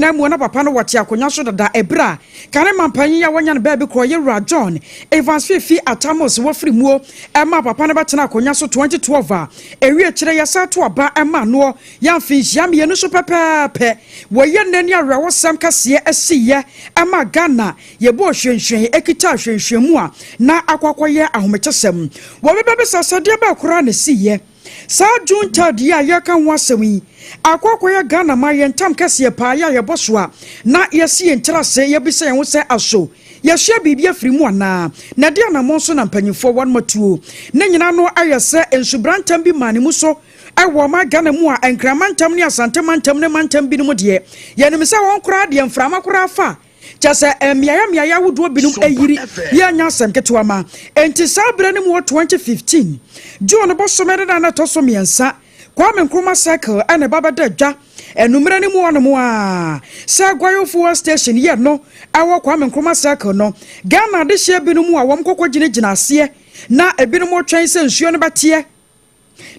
na mu na papa no wote akonya so dada ebra kane mampanyi ya wanya no baby kro Yewura John Evans Fifi Atamos wo free muo ema papa no betena akonya so 2012 ewie kire yasa to aba ema no ya mfinhia me no so pepepe wo ye nani arewo sam kase asiye ema Ghana ye bo hwenhwen ekita hwenhwen mu a na akwakoye ahomekesem wo bebe sasade ba kura na siye sa June 3rd ya yaka wasemi akwakoye Ghana ma yentam kase pa ya ye bosoa na yesi entrase ye bisa ye wo se aso ya hye bibia firi mu ana na dia na monso na mpanyimfo won matuo na nyina no ayese ensubrantam bi mane mu so ewo ma Ghana mu a enkramantam ne asantemantam ne mantam bi no mu de ye nim se won kura de mframa kura fa Jasa miaya wudu binum eyiri ya nyasem ketewa ma enti sabre ne mu 2015 John bosomere na toso miensa Kwame Nkrumah cycle ane baba dadwa enumere ne mu wono mu a Sagwayo fuel station ye no awo Kwame Nkrumah cycle no Ghana de hye binum a wom kokogina ase na ebinum otwen se nsuo ne batie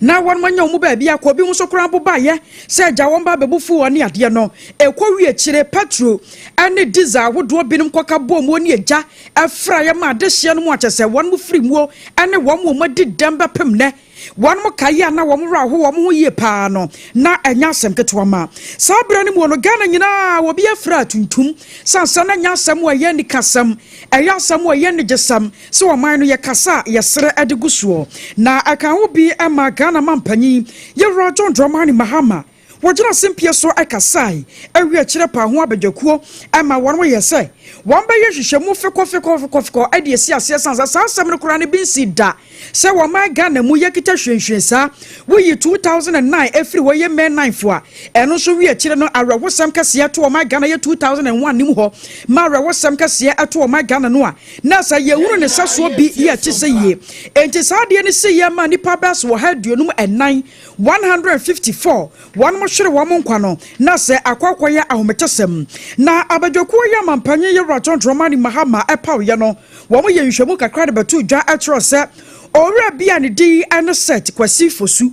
na won manya mu ba bia ko bi mu so kran boba ye se ja won ba bebufu woni ade no ekwa kire petrol ane diesel wodo binum koka bom woni eja afra ye ma de hye no mu achese won mu free mu ane won mu madi demba pem ne won mu kaye na won ra ho won ho ye pa no na enya asem ketwa ma sabra ni mu no Ghana nyina wo bi afra tuntum sansa na nya asem wo ye ni kasam eya asem wo ye ni jesam so wo man no ye kasa ye sere adegusuo na aka ho bi ama Ghana mampanyi Yewura John Dramani Mahama wajira simpie so akasai ewie kire pa ho abadwakuo ama won wo yese won ba ye hwehwemu feko ade esi ase sansa sansam no kura ne binsi da se wo ma Ghana mu ye kita hwenhwensa wo yi 2009 efri wo ye men 9 fo a eno so wie kire no awrawosam kase ato wo ma Ghana ye 2001 nim ho ma awrawosam kase ato wo ma Ghana no a na sa ye hunu ne saso bi ye kise ye enti sa de ne se ye ma nipa bas wo ha duonum enan 154 one hwere wo nkwa no na se akwakoye ahomekesem na abadwakuo ye mampanye Yewura John Dramani Mahama epaw ye no wo mo ye nhwemu kakra de betu dwa atro se owura bia ne di ene set kwasi fosu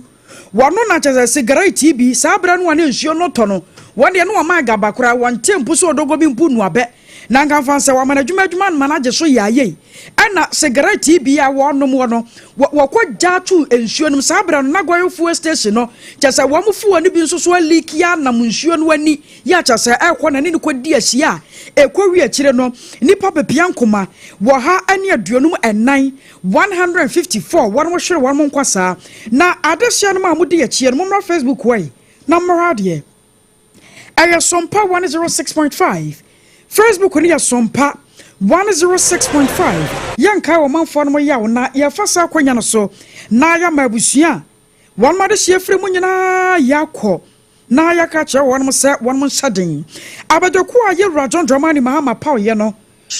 wono na cheze cigarette bi sabra no ane nsuo no to no wonde no ma agaba kura won tempu so odogo bi mpu nu abe na nkan se wa manadwuma manaje so yaye ana cigarette bi a wonom wono wakogya tu nsuo no sabra no nagwayo fuel station no chese wo mu fuel no bi nso so leak ya na nsuo no ani ya chese ekwo na ne kodi ahia ekwowi akire no nipa bepia nkoma wo ha ani aduonum enan 154 wono hwere wono nkwasa na adehia no ma mu de akire no mo Facebook way na morade aya Sompa 106.5 Facebook ni ya Sompa 106.5 yanka wo manfo no ya wona ya fasa kwanya no so na ya mabusua won ma de hye mu nyina yakọ na ya ka che won mo se won mo shaden abadoku a Yewura John Dramani Mahama paw ye no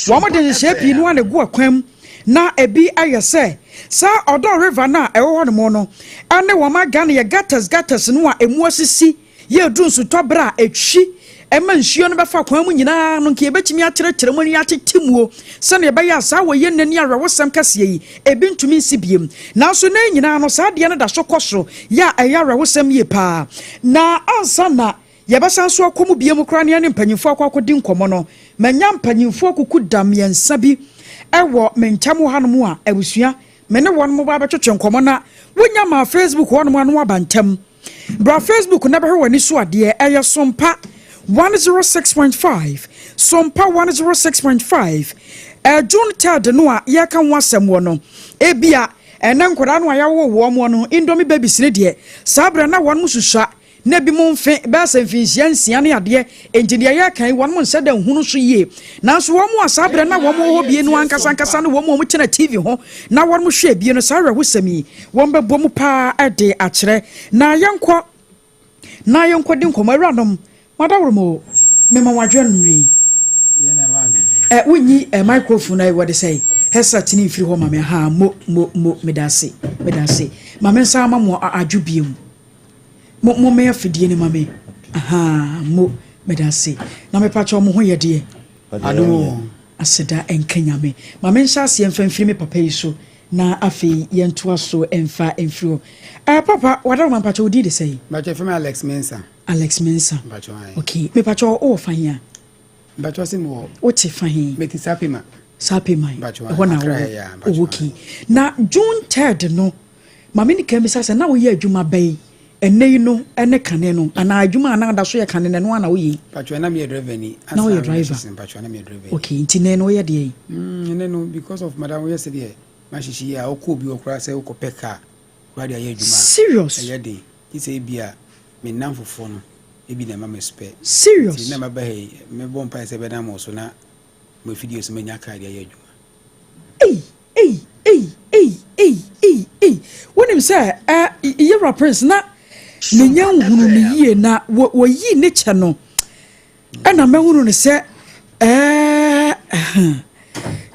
won mo de hye pi no ane go akwam na ebi ayese sa odo river na ewo ho no no ane wo ma Ghana ye gatas no a emu asisi ye dunsu tobra etwi ema nsuo no befa kwan mu nyina no nke ebetimi akyerɛkyerɛ mu ni atetimuo sɛ ne bɛyɛ asa wo ye nani arawosam kase yi ebi ntumi nsibiem nanso na nyina no saa de no da so kɔso ya ɛyɛ arawosam ye pa na ansa na yɛbɛsan so akɔmu biem kra ne mpanyimfo akɔkɔdi nkɔmɔ no manya mpanyimfo akuku dam yensa bi ɛwɔ menkyam ha no mu a abusua me ne won mo ba bɛtwetwe nkɔmɔ na wonya ma Facebook won mo anu abantam bra Facebook na bɛhwe wani so ade ɛyɛ Sompa 106.5 Sompa 106.5 June 3rd no a ye kan wasem wo no ebia ena nkora no a yawo wo mo no indomie babies ne de sabra na won mususua na bi mo mfe ba sanfinsia nsia ne ade engineer ya kan won mo nsa da hunu so yie nanso wo mo asabra na wo mo ho bie no ankasa no wo mo kyena TV ho na won mo hwe bie no sawe husami won bebo mu pa ade akyere na yenkɔ di nkomaruanom madawromo mema wadwanri ye na ma me wunyi microphone ai wode say headset ni firi ho ma me ha mo medase ma me nsa ma mo adwubiem mo me afidie ni ma me aha mo medase na me pacho mo ho yede ado aseda enkanya me ma me nsa ase emfamfiri me papa yi so na afi yentoa so emfa emfiro papa wadawro ma pacho odi de say ma che fema Alex Mensa Alex Mensa. Okay, me pacho o fanya. Bacho simo. O te fanya. Meti sapima. Sapima. Bacho. Okay. Na June 3rd no. Mama ni kemisa se na wo ye adwuma bai. Ene no ene kane no. Ana adwuma na da so ye kane no ana wo yi. Bacho na me driver ni. Na wo ye driver. Bacho na me driver. Okay, nti ne no ye de. No because of madam yesterday. Mashishi ya okobi okra se okopeka. Kwadi aye adwuma. Serious. Aye de. Ki se bia me namfofo no. Ebi na mama spare. Serious. Na maba he me bompa se be na mo so na mo video so manya ka dia adwuma. When him say Yera Prince na nenya hunu ni yie na wo yi ne che no. E na mahunu ne se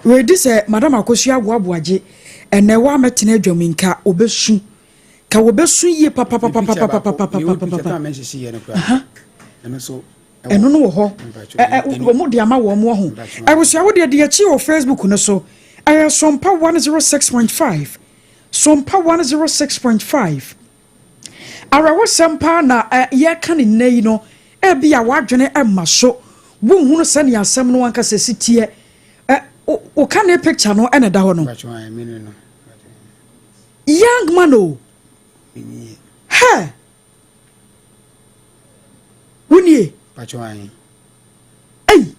we di se madam AKOSUA Aboaboaje ene wa metene adwaminka obesu ka wobesu yie papa eno no wo ho mo de ama wo mo ho abusua wo de achi o Facebook no so Sompa 106.5 Sompa 106.5 Arawo Sompa na ye kan nei no e bia wadwene emma so wo hunu se ne asem no anka se sitie o kan e picture no ene da ho no young man o ha Wuni Pachuai. Hey,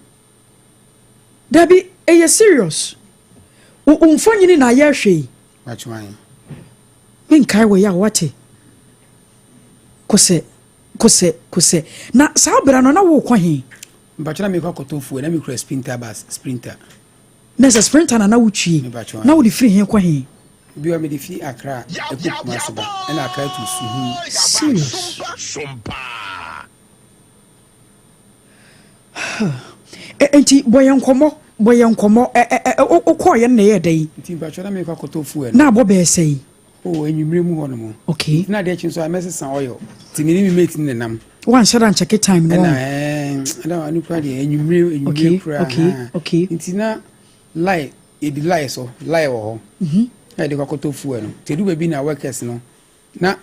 Debbie, are you serious? Umfanyini na yeshe. Pachuai. Minkai we ya wate. Kose. Na sabra no na wo kwa hin. Mpachana me kwa kotofu na me kura sprinter. Nesa sprinter na wuchi. Na wo di free hin kwa hin. Biwa me di free Accra. Eku kumasiba. Na Accra to Suhu. Serious. Enti boyankomo okoye na ye dai nti mpachana me kwa kotofu na abo be sei enyumre mu hono mo okay na de chin so amesa oil ti mi ni mate ni nam one shot and check time no na anu kwa de enyumre kura okay nti na lie e di lie so lie wo ho na de kwa kotofu no te du ba bi na workers no na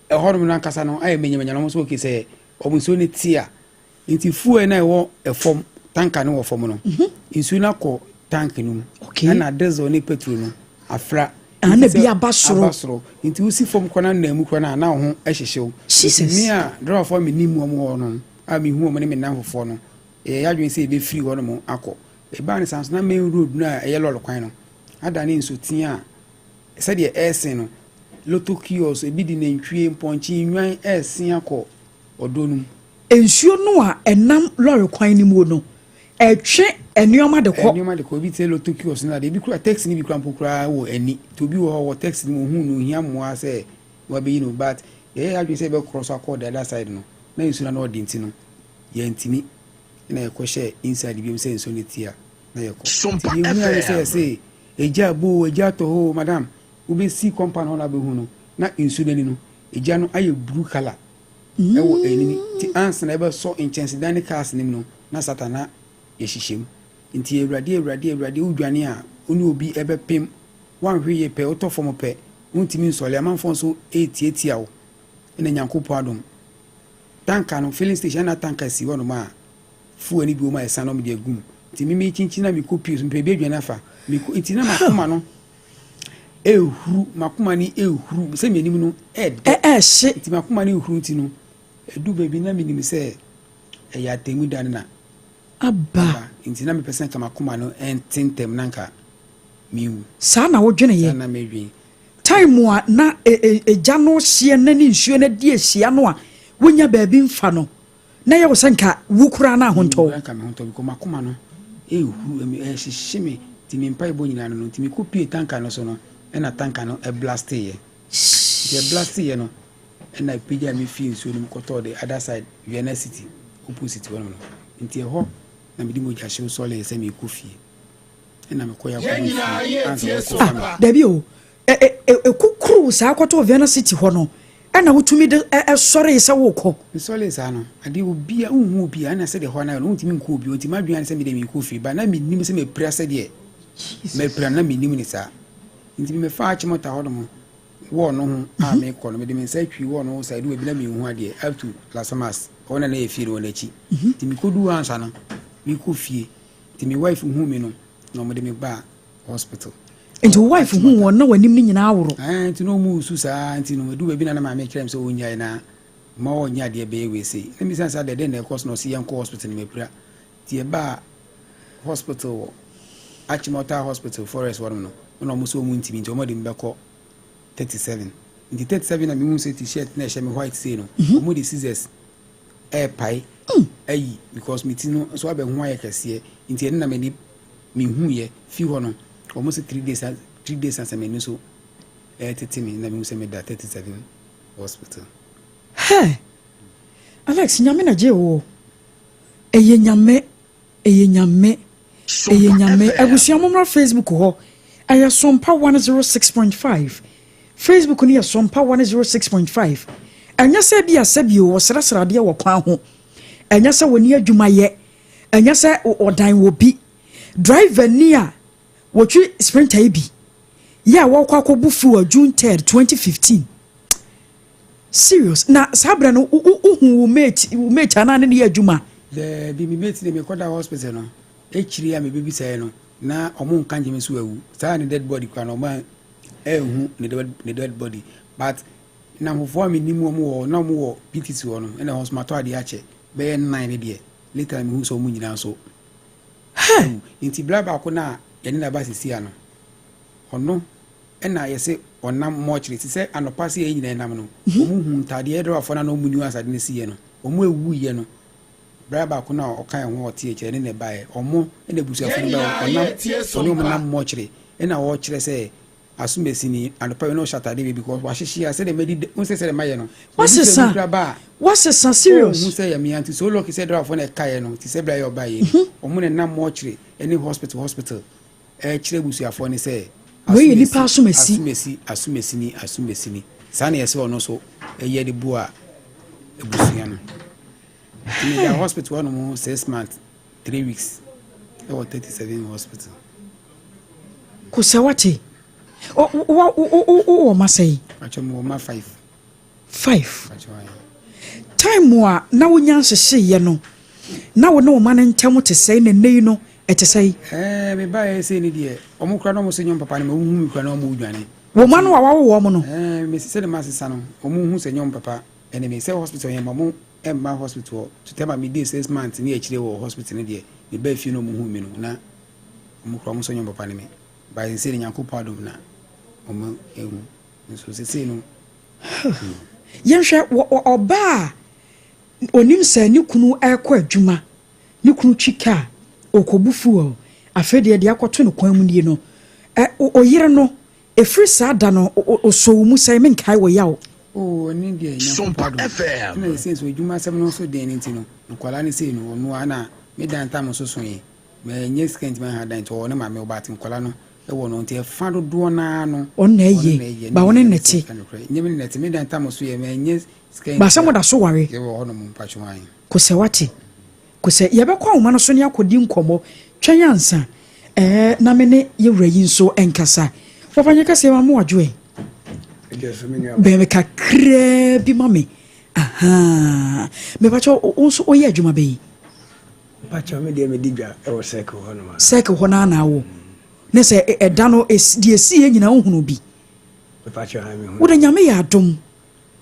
e hono na kasa no aye menyanya no so ke se obunso ne tia nti fuel na wo efom tanka no wo fom no insu na ko tank no na diesel ne petrol no afra ana bi abasoro nti usi fom kona na mu kona na ho ehyehyew mi a draw for me nimu mo no a mi hu mo ne me nanfofo no yadwen se be free wo no mo akọ e ba ne sans na main road na e yellow kwan no ada ne nso tia se de esen no loto kios e bi di nantwie mponchi nwan esen akọ odonum ensuo no a enam lorry kwan ni mu no etwe enioma de ko bi te loto kios na de bi kura taxi ni bi kura mpokura wo eni to bi wo taxi ni mo hu no hia mo ase wa be no but ye adwe se be cross accord the other side no na ensuo na odinti no ye ntini na ye ko share inside bi se ensuo ne tia na ye ko ye se eja bo eja to ho madam u be see company na be hu no na ensuo ni no eja no aye blue color ewo enini ti answer na ebe so intense dan cars nim no na satana ye hihiem nti ewrade udwane a oni obi ebe pem wan hwe ye pe otofo pe untimi nsole amanfo so etiatia wo ina nyankopo adom tanka no filling station na tanka si wono ma fu ani bi o ma esa no me de agum nti mi chinchi na mi kopi mpe be adwane afa mi nti na makoma no ehuru makoma ni ehuru se me nim no hye nti makoma ni ehuru nti no edu baby na minim se ya temu dan na aba nti na me person kama kuma no entintem nanka miu sa na wodwene ye na medwin time a na eja no hye na ni nsuo na die hye no a wonya baabi mfa no na ye wosanka wukura na honto nanka me honto ko makoma no ehu hyehyeme ti me mpa ebo nyina no ti me kopie tanka no so no na tanka no e blast ye no na pija mi fi nsuo no koto the other side Vienna city opposite one no nti ho na me di mo jashe so le se me kofie na me koya ko Debbie o kukuru sa koto Vienna city ho no na wotumi de sore se wo ko sole sa no ade obi a unhu obi a na se de ho na no ntimi nko obi o ti madwan se me de me kofie ba na me nim se me pra se de me pra na me nim ni sa nti me fa achimota ho no war no a me call me dem say twi war no side we bi na me hu ade up to last mass ona na e fie no na chi ti mi kodu ansa no mi ko fie ti mi wife hu me no no me de me ba hospital and your wife hu won na wanim ni nyina aworo ti no mu su sa ti no du bi na na ma me krem so onya na ma onya de be we say let me say say de na course no see yan hospital me pura ti e ba hospital Achimota Hospital Forest one no mo so mu ntimi nti o mo de mbekọ 37 nti 37 na me hu say t-shirt na she me white say no o mo de scissors pai ayi because me ti no so abe hu aye kese nti en na me ni me hu ye fi ho no o mo say 3 days as me no so tete me na me hu say me da 37 hospital hey Alex nyame na je wo eye nyame agusia momra Facebook ho aya Sompa 106.5 Facebook ni ya Sompa 106.5 anya se bia se bio wo srasrade wo kwa ho anya se woni adwuma ye anya se odan wo bi driver ni a wo twi sprinter bi ya wo kwa kobufu June 3rd 2015 serious na sabra no hu mate ana ne ya adwuma the bibi mate ne me koda hospital no echiri ya me bibi say no na omo nka nje me so awu sa ne dead body kwa no ma ehu ne dead body but na mo for me ni mo wo na mo wo PTC wo no na hospital ade ache be 9 ne de later me hu so mu nyina so nti bla ba ko na ye na ba sisi ano ono na ye se onam mochiri ti se anopase ye nyina nam no omu hu ntade e do afo na no mu nyu asade ne siye no omu ewu ye no braba ko na okan ho otie che ne bae omo na busuafo ne ba onam oni omo nam mochiri na wo kire se asumesini anopa no shatade be because wa hihia se de medi unse se de maye no what's a serious mu se ya mi anti so loki se drafo na kaye no ti se bra yo bae omo ne nam mochiri any hospital kire busuafo ne se we ni pa asumesini sana yesi ono so eye de bua ebusia no in the hospital one more 6 months 3 weeks I was 37 hospital kusawati o masai acho mo ma 5 time wa na wonya hye ye no na wo no ma ne ntem te sei ne nei no ete sei me ba ye sei ni de omo kra no mo se nyom papa ne mo hu mi kra no mo udwane wo ma no wa wo mo no me se de ma sesa no omo hu se nyom papa ene me se hospital ye mo Emma hospital to tell me this 6 months near actually hospital in there the be fi no mu hu mi no na mo kro mo so nyom papa ne me by say nyanko padom na omo ehu so se no yenhwe oba onim sa ni kunu ekọ adwuma ni kunu chika okobufu o afede de akoto no kwan mu die no oyire no efri sa da no so mu sai men kai wo yawo ni dia Sompa FM na sense we dwuma sem no so den ntino nkwala ne sei no ono ana me dan tam so so ye me nye skent man ha dan to ono ma me obaten nkwala no e wo no nte fa do na no onna ye ba woni neti nye me neti me dan tam so ye me nye skent ba se mo da so ware ye wo ono mo mpacho wan ko se wati ko se ye be kwa wo ma no so ne akodi nkomo twanyansa na me ne ye wura yi nso enkasa fofanye kase ma mo adwoe bebe kakra bi mami me bacho onso oye adwuma be bacho me de me digwa e wo sek ho no ma sek ho na na wo ne se eda no die sie nyina ohunu bi bacho ha me hu wo da nyame ya adom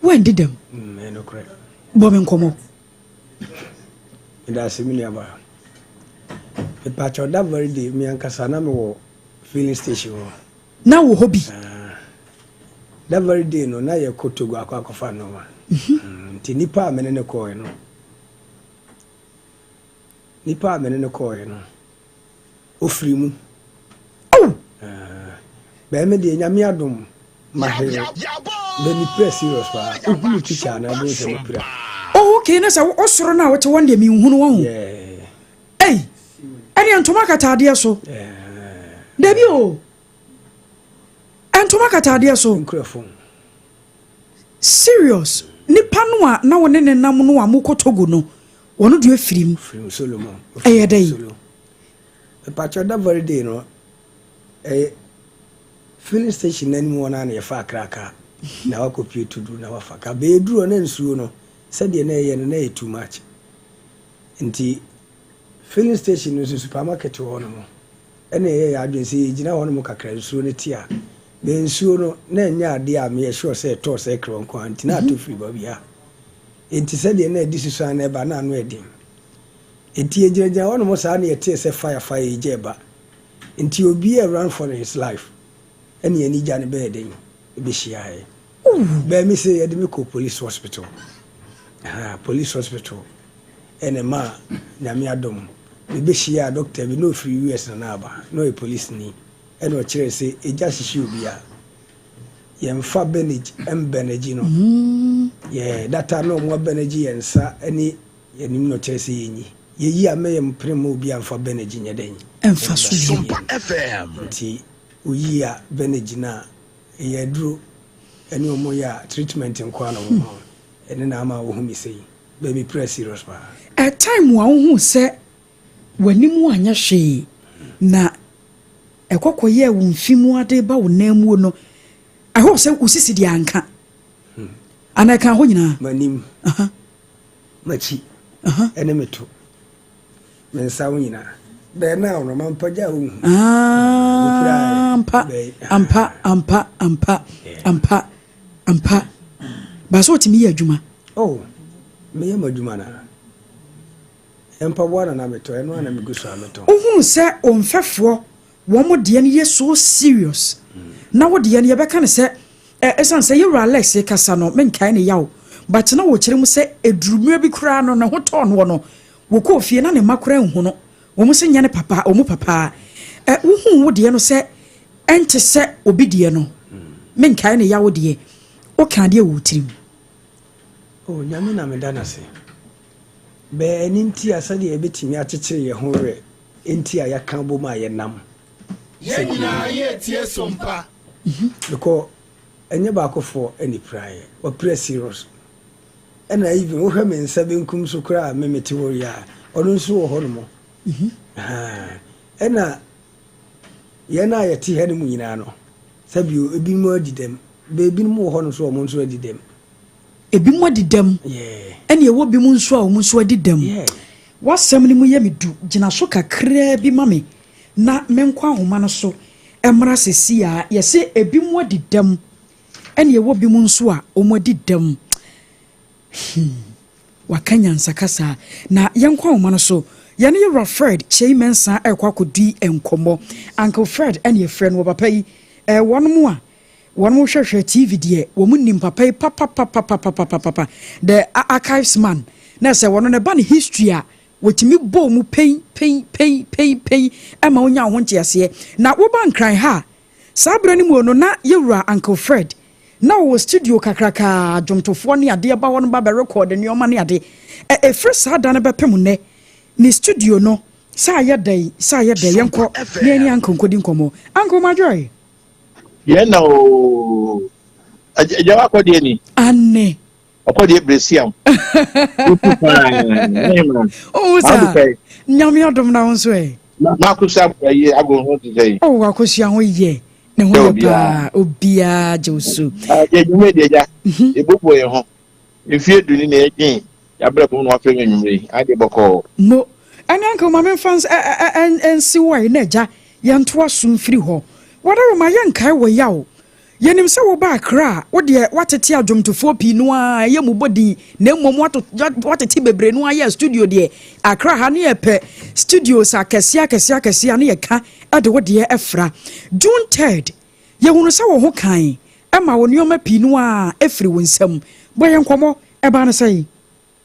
wo ndidam me no kre bo me nkomo ida se mi aba bacho da very day mi ankasa na me wo filling station ho na wo hobi that very day no na ye kotogo akwakofa no ma nti nipa amene ne koe no ofri mu be me de nyame adom ma he be ni press serious pa ogu teacher na do se pira okay na sa osoro na wote wonde mi hunu won ani antoma katade so debi o antoma katade so nkrefo serious nipa no a na wone ne nam no a mokotogo no wono do afirim Solomon eyedai pacho da very day no filling station nani mo na ye fa kraka na wakɔpie to do na wafa ka beeduro na nsuo no sɛdeɛ na ɛyɛ no na ɛyɛ too much nti filling station no supermarket hɔ no mo ɛna ɛyɛ adwen sɛ gyina hɔ no mo kakra nsuo no ti a be nsuo no na ɛnyɛ adeɛ a meyɛ sure sɛ ɛtɔɔ sɛ ɛkrɛ nko a nti na atɔ firi baabi a nti sɛdeɛ na ɛdi susu a na ɛba na ano ɛden nti yɛgyinagyina hɔ no mo saa na yɛtee sɛ fire yɛgya ɛba nti obi run for his life ɛne yɛni gya ne bɛyɛ den ɛbɛhyia ɛ bɛmi sɛ yɛde me kɔ police hospital police hospital ɛne ma nyame adom mebɛhyia doctor bi na ɔfiri US na aba na ɔyɛ police ni ɛne ɔkyerɛ sɛ ɛgya hyehye obi a yɛmfa benage ɛmbɛnagyi no yɛ data na ɔmo abɛnagyi yɛn nsa ɛne yɛnim no ɔkyerɛ sɛ yɛnyi yɛyi a mɛyɛ mpere ma obi amfa benagyi nyɛ dɛn ɛmfa so Sompa FM nti oyi a benagyi na ɛyɛ duro ɛne ɔmo yɛ a treatment nkwa na ɔmo ɛne na ama wo hu mi sɛ baby press serious pa a time wa wo hu sɛ wanimu anya hwee na ɛkɔkɔ yɛ wo mfimu ade ba wo namu no ɛhɔ sɛ usisi de anka ana ka ho nyina manim machi ɛne meto mensa wo nyina bɛɛ na wo mampagya wo ampa ba so timi yɛ adwuma meyɛ madwuma na ɛmpaboa na meto ɛno ana megu so a meto wohu sɛ ɔmfɛfoɔ wɔn mo deɛ no yɛ so serious na wo deɛ no yɛbɛka ne sɛ ɛsan sɛ yɛwura Alex kasa no menkae ne yaw but na wo kyerɛ mu sɛ edurumua bi kura no na ho tɔ no no wo kɔ fie na ne makora nhu no wo mo sɛ nya ne papa o mu papa wohu wo deɛ no sɛ ɛnte sɛ obi deɛ no menkae ne yaw deɛ o ka deɛ wo tirim nyame na meda na se bɛɛ ani nti a sɛdeɛ yɛbɛtumi akyekyere yɛ ho werɛ nti a yɛka bom a yɛnam yɛnyinaa yɛtie Sompa because ɛnyɛ baakofoɔ anipraeɛ wɔprɛ serious ɛna even wohwɛ me nsa benkum so koraa memete wɔ yɛ a ɔno nso wɔ hɔ no mɔ ɛna yɛn a yɛte ha no mu nyinaa no sɛbio ebi mu adi dɛm beebi no mu wɔ hɔ no so ɔmo nso adi dɛm ebi mu adi dɛm ɛne ɛwɔ bi mu nso a ɔmo nso adi dɛm wasɛm ne mu yɛ me du gyina so kakraa bi ma me na menkɔ ahoma no so ɛmra sesi a yɛsɛ ebi mu adi dɛm ɛne ɛwɔ bi mu nso a ɔmo adi dɛm wakanya nsakasa na yɛnkɔ ahoma no so yɛne yɛwura Fred Cheimensa ɛkɔ akɔdi nkɔmmɔ Uncle Fred ɛne yɛfrɛ no wɔ papa yi wɔn mu a wɔn mo hwehwɛ TV deɛ wɔn mu nim papa yi papa the archives man na sɛ wɔn ne ba ne history a wɔtumi bɔ mu pɛn ɛma wonya ho nteaseɛ na woba nkran ha saa bere ne mu no na yɛwura Uncle Fred na wɔ studio kakraka dwomtofoɔ ne adeɛ ba wɔn ba bɛ record nneɛma ne ade ɛfiri saa da no bɛpem nnɛ ne studio no saa yɛ dɛ yɛnkɔ ne ani ankonkodi nkɔmmɔ Uncle Madjoy yena o ajawa KODIE ni anne KODIE bresiam sa nyame adom na wonso ma kusa ye ago ho dey akosua ho ye ne ho ye pa obia jewsu ye dwume de ja ebobo ye ho efie duni na egin ya brebo no afre nwumre ade boko mo ananka ma fans ensi wai na ja yanto asum firi ho whatever my young kai wo yaw yenim se wo ba ACCRA wo de watete adwomtofo pi no a ye mu body na mmom watete bebre no a ye studio de ACCRA ha ne ye studio sa kese ne ye ka ade wo de efra June 3rd ye hunu se wo ho kan e ma wo nioma pi no a efri wo nsam boye nkomo e ba na sai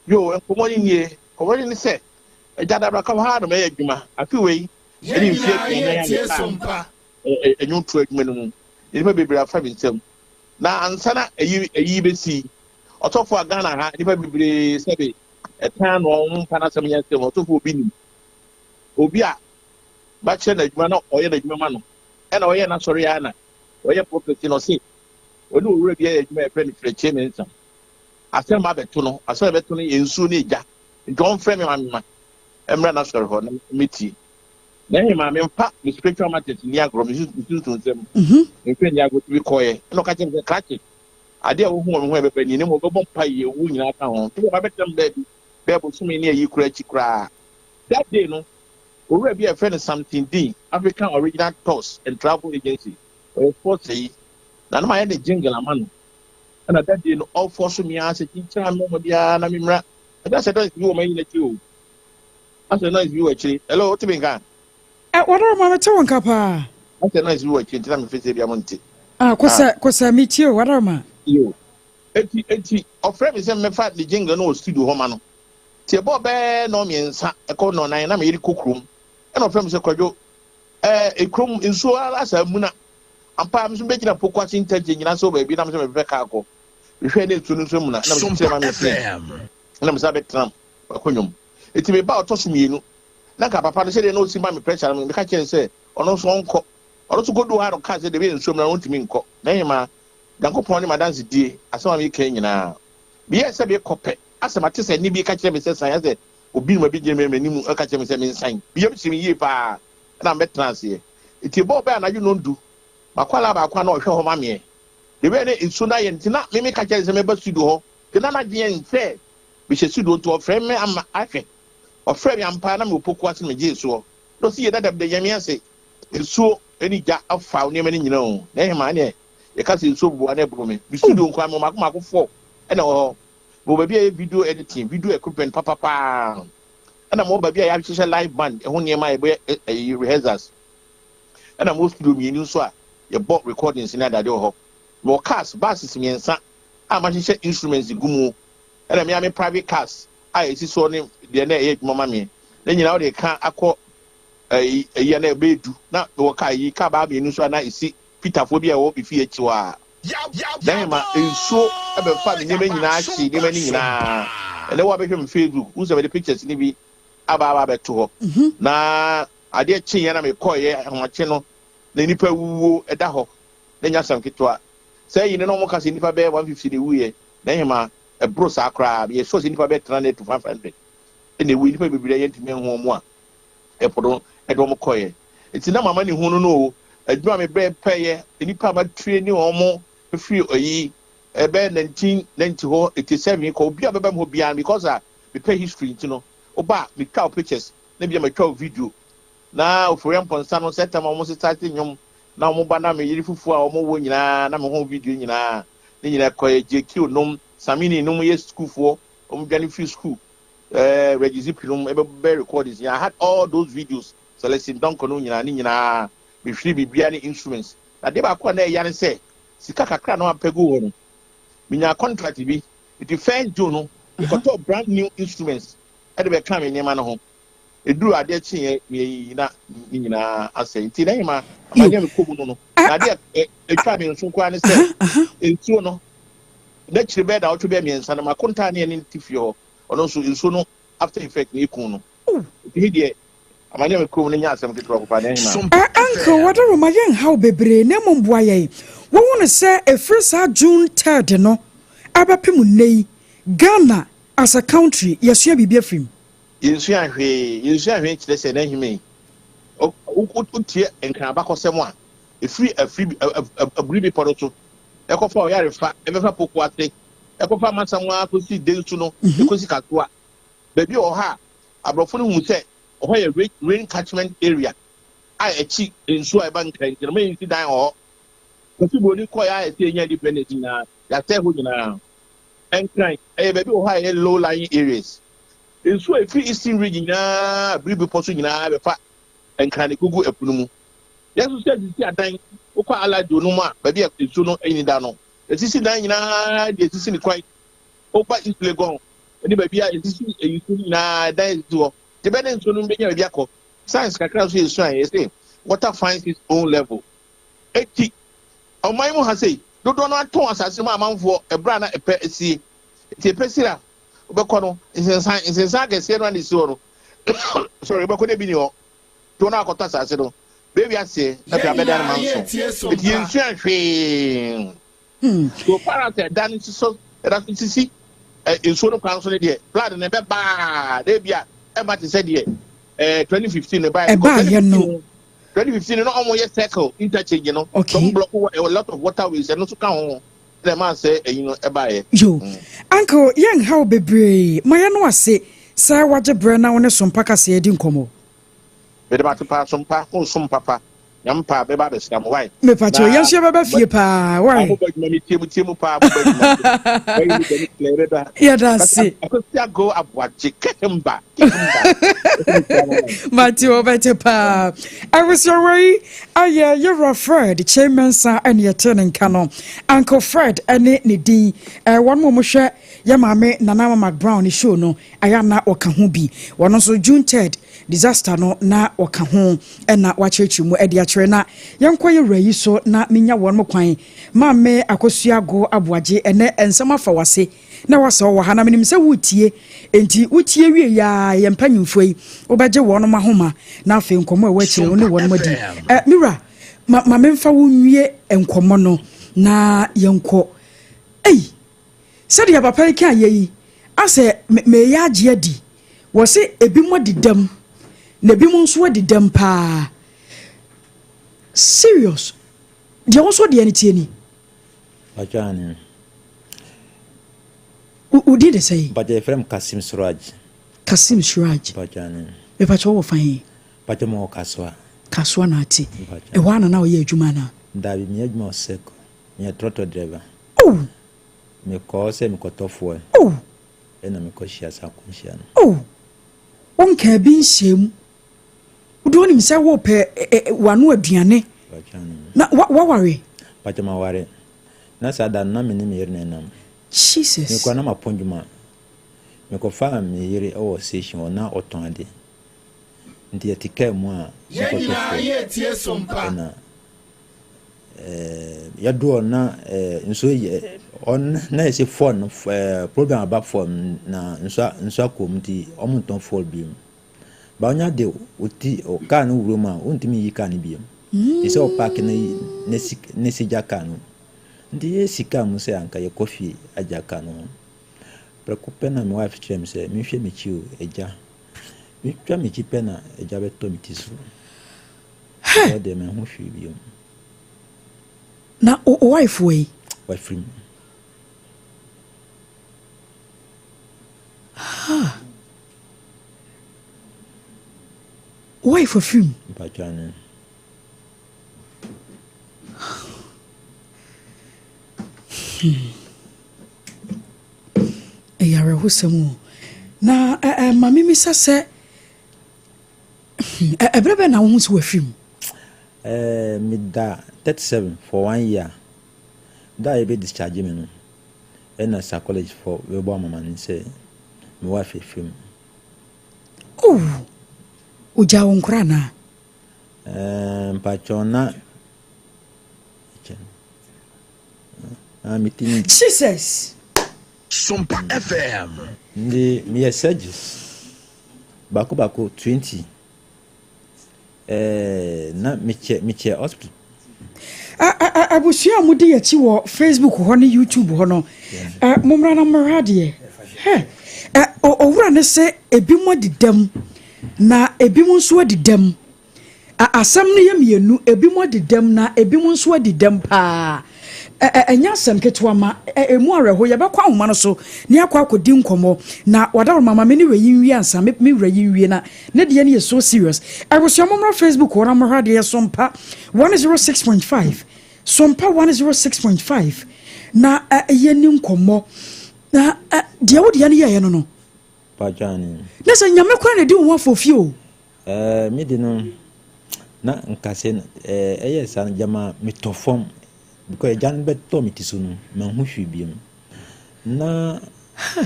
yo nkomo ni ni se e jada bra ka ha no me adwuma afi wei eni mfie Sompa enyu tu adwuma no mu nipa bebre afa bintem na ansana eyi besi otofo agana ha nipa bebre sebe etan no on pana sam nyasem otofo obi ni obi a ba che na adwuma na oye na adwuma ma no e na oye na sori ya na oye property no se oni owura bi adwuma e pre ni freche mensa asem ma beto no yensu ni eja njon frɛ me ma emra na sori ho na meti na him am mpa the spiritual matters ni agro mi to nsem mfe ni agro to be koye no ka chem crack ade a wo hu wo ho be ni mo bebo mpa ye wo nyina ka ho to ba betem baby bebo so me ne yi kura chi kura that day no owura bi a friend something D African Original Tours and Travel Agency or sports yi na no ma ye de jingle amano and that day no all force me as a teacher no dia na mimra that's it you wo man yi o as a nice view actually hello to be kan what are mama tawon kapa as a nice view actually tell me face bia monte kosa mi tio what are ma yo eti ofre me say me fa the jingle no studio ho ma no tie bo be no me nsa e ko no nan na me yiri kokrom e no ofre me say kwadwo ekrom nso ala sa mu na ampa me so be gina pokwati intelligence nyina so ba bi na me say me be ka akọ hwe na etu nso mu na na me say ma me say na me say be tram akonyom eti me ba otoso mienu na ka papa no say no si ma me pressure me ka kire say ono so onko ono so godu ha ro ka say de be nso na ontimi nko na hima dankopon ne madanse die asema me kan nyina bi ye se be kope asema te se ni bi ka kire me say san say obi no bi je me manimu ka kire me say me nsan bi ye bi yi pa na me transe eti bo ba na ju no ndu makwala ba kwa na ohwe ho ma me de be ne nsu na ye ntina me ka kire say me ba studio ho de na na je nse bi she studio to ofre me ama ahwe ofre me ampa na me opoku ase me je so no si ye da de yemi ase nsu eni ja afa ne me nyina o na he ma ne ye ka se nsu bu na bro me bi studio kwa me makoma fo e na ho bo ba bia video editing video equipment papa na mo ba bia ya hyehyɛ live band e ho ne ma ye rehearsals na mo studio mi ni so a ye bo recordings na dade ho mo cast basses mi ensa a ma hyehyɛ instruments gumu na me am private cast a esi so ne de na e mama me na nyina wo de ka akọ ye na bedu na wo ka yi ka ba be ni so na esi Peter fo bia wo bi fi echi wa dan ma enso e be fa ne nyema nyina achi ne mani nyina e le wo be hwem Facebook wo se be pictures ni bi aba be to ho na ade chi ya na me koye ahoche no na nipa wuwo e da ho na nya sam kitwa say yi ne no mo ka se nipa be 150 de wuye dan hima e bro sa akra ye so se nipa be 300 to 500 e ne wi nipa bibire ye ntime ho mo a e podo e do mo koye enti na mama ni hu no aduma me bre peye nipa ba tue ni omo free oyi ebe 1990 ho 87 ko bia beba mo bia because me pay history ntino oba me ka pictures na bia me twa video na OBREMPONG no set am omo start nyom na omo ba na me yiri fufu a omo wo nyina na me ho video nyina ni nyina koye JQ nom samini nom ye school fo omo bia ni free school register nom ebe be recordings I had all those videos so let's see don kono nyina ni nyina be free bibia ni instruments na de ba ko na ya ne say sika kakra na apegu ho no minya contract bi it first June no we got brand new instruments e de be kan me nema no ho eduru ade chi me na nyina asay ti na hima amanya me kobu no na de etwa me nso kwa ne say entuo no na chire be da otwe be me nsa na makonta ne ne tifio ono so nso no after effect ne ikun no he de amanya me kobu no nya asem kitwa ko pa na hima uncle what are my young how bebre ne momboa ye wo wonu se efrisa June 3rd no abapem nei Ghana as a country yesua bibia film yesua hwe kire se na hime o tie enkan abakosem a efri aburibi poroto ekofa o yarefa ebefa pokuate ekofa masamwa kosi densu no ekosi katoa baby o ha abrofo no hu se o ho ye rain catchment area a echi ensu a eba nkan kire me yin dan o kosi boni ko ya ese nya dependent na ya se ho nyina enkan baby o ha ye low lying areas ensu a free eastern region na bribi poso nyina be fa enkan ne gugu epunu mu yesu se disi adan okwa alajo no ma baby ensu no eni da no esisi dan nyina de esisi ni kwai okwa East Legon eni baby a esisi ensu na dan ezo de be ensu no be nya baby akọ science kakra so ensu an say water finds its own level eti omai mu ha sei dodo no aton asase mu amanfo ebra na epe esi eti epesira obekọ no insensan kese no anisi no sorry obekọ de bi ni ho to na akọta asase no baby ase na bia beda na manso eti ensu ahwe so parate dan so era sisi ensu no kwan so ne de blood ne be ba de bia e ma te se de 2015 ne ba 2015 no almost circle interchange no some block a lot of waterways and no so kan ho the man say ebaye yo uncle young how bebre my no ase say waje bre na won sompa kase edi nkomo be de matipa sompa ko sompapa yampa be ba be scam why me pa cho yan she baba fie pa why mo me tiemu pa mo ba yeah that's it akosia go abwaje kemba Matthew Obetepa. I was already you're Fred, Chairman Sir, and your turning canon. Uncle Fred, and Nidi, one more share, Yamame, Nana McBrown, show no, I am not Okahubi. One also June 3rd, disaster no, na Okahon, and not watch you, Edia Trena, young Quay Ray, so not Minya one more coin. Mame, Akosia go Abwaje, and some of our say. Na wasa wo hana menim se wutie enti wutie wie ya yempanyimfo yi obaje wono mahoma na afi nkomo e wachire oni wono madi mira ma memfa wo nwie enkomo no na yenko sade ya papa yi kan yi ase me ya age adi wo se ebi mo didam na ebi mo nso didam pa serious dia wo so de ani tie ni ajani Who did say? But a friend Kasim Suraj. Kasim Suraj. Bajani. If I told fine. Bajamo Kaswa. Kaswa nati. A one now ye Jumana. Dabi Miedmo Seko. Me a trotto driver. Oh. Me cause him cut off one. Oh. And I'm a share some conscience. Oh. One can be shame. Who don't himself whoop one word, Diane. Bajani. Now what worry? Bajama worry. Nasa da namini mirnenam. Jesus. Me kwa na maponjuma. Me ko fa me yere o station ona otonade. Ndi etika mu a yenya ye tie sompa na ya do na nso on na ese phone program about phone na nso akomti omonton phone bi ba onya de oti o ka no wuro ma ontimi yi ka ne bi ese o park na nesi jaka no ndi sika mu se anka ye coffee ajaka no preocupe na mi wife chem se mi hwe mi chi o eja mi twa mi chi pe na eja beto mi tisu o de me ho hwe bi na o wife we wife free wife of him ba jane yare husemu na mami mi sase ebrebe na wo so afim me da 37 for 1 year da e be discharge me no na psychology for we bo mama ni say me wife afim o ja won kra na pachona meeting Jesus Sompa FM ndi me surges bako 20 na meche hospital abusia mudi ya chi wo Facebook ho ne YouTube ho no momra na mrade owura ne se ebi mo didam na ebi mo nso adidam asam ne yemienu ebi mo didam na ebi mo nso adidam pa enya sam ketwa ma emu areho ye bekwa homa no so ne akwa akodi nkomo na wadaro mama me ne weyi nwie ansa me weyi nwie na ne de ne so serious abusia momra Facebook ho na mrade ye Sompa 106.5 Sompa 106.5 na ye ni nkomo na de wo de ne ye no no pajani na se nyame kwa na di wo afofie o me de no na nkase yes an jama mitofom because jan beto mitisu no ma hu hwe biem na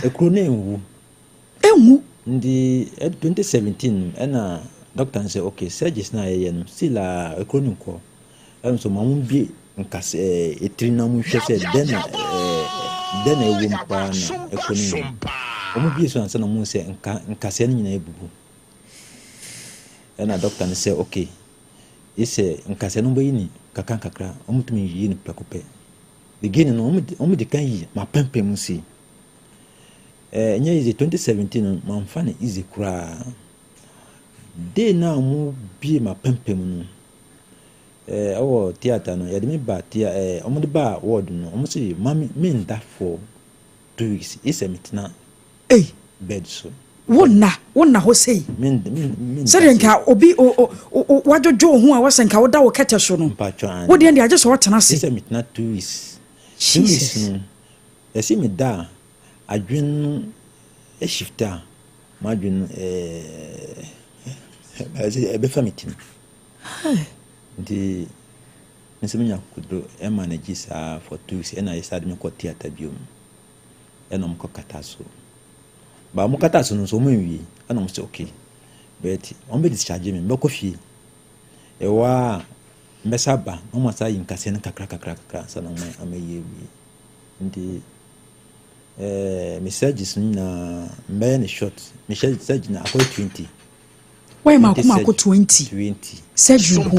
ekro na enwu ndi 2017 na doctor say okay surgery na ye no sila ekro ni nko so ma mu bi nkase etri na mu hwe se den ewu mpa na ekro ni omu bi so ansa na mu se nkase na nyina ebubu na doctor say okay ise nkase no bayini kakra omutumi yi ni prekope begin no omudi kan yi ma pempem si nya is 2017 ma mfa na easy kura de na mu bi ma pempem no our theatre no yɛde me ba tia ɔmo de ba ward no ɔmo si mami me nda for 2 weeks isɛ metena bed so wonna ho sei sɛdeɛ nka obi wadwodwo ho a wɔsɛ nka woda wo kɛtɛ so no wodeɛ deɛ agye sɛ wɔtena se isɛ metena 2 weeks 2 weeks no yɛsi me da adwen no shift a madwen no ɛbɛfa me tim nti nsɛm nya kodo manage saa for 2 weeks ɛna yɛsade me kɔ theatre biom ɛna mkɔ kata so ba mo kata so no so mo nwie ɛna mo sɛ okay but on be discharge me mbɛkɔ fie ɛwa mbɛsa ba no mo sa yi nkase no kakra sa na mo amaye wi nti messages na mbɛyɛ ne short message na akɔ 20 why ma akɔ 20 surgery ko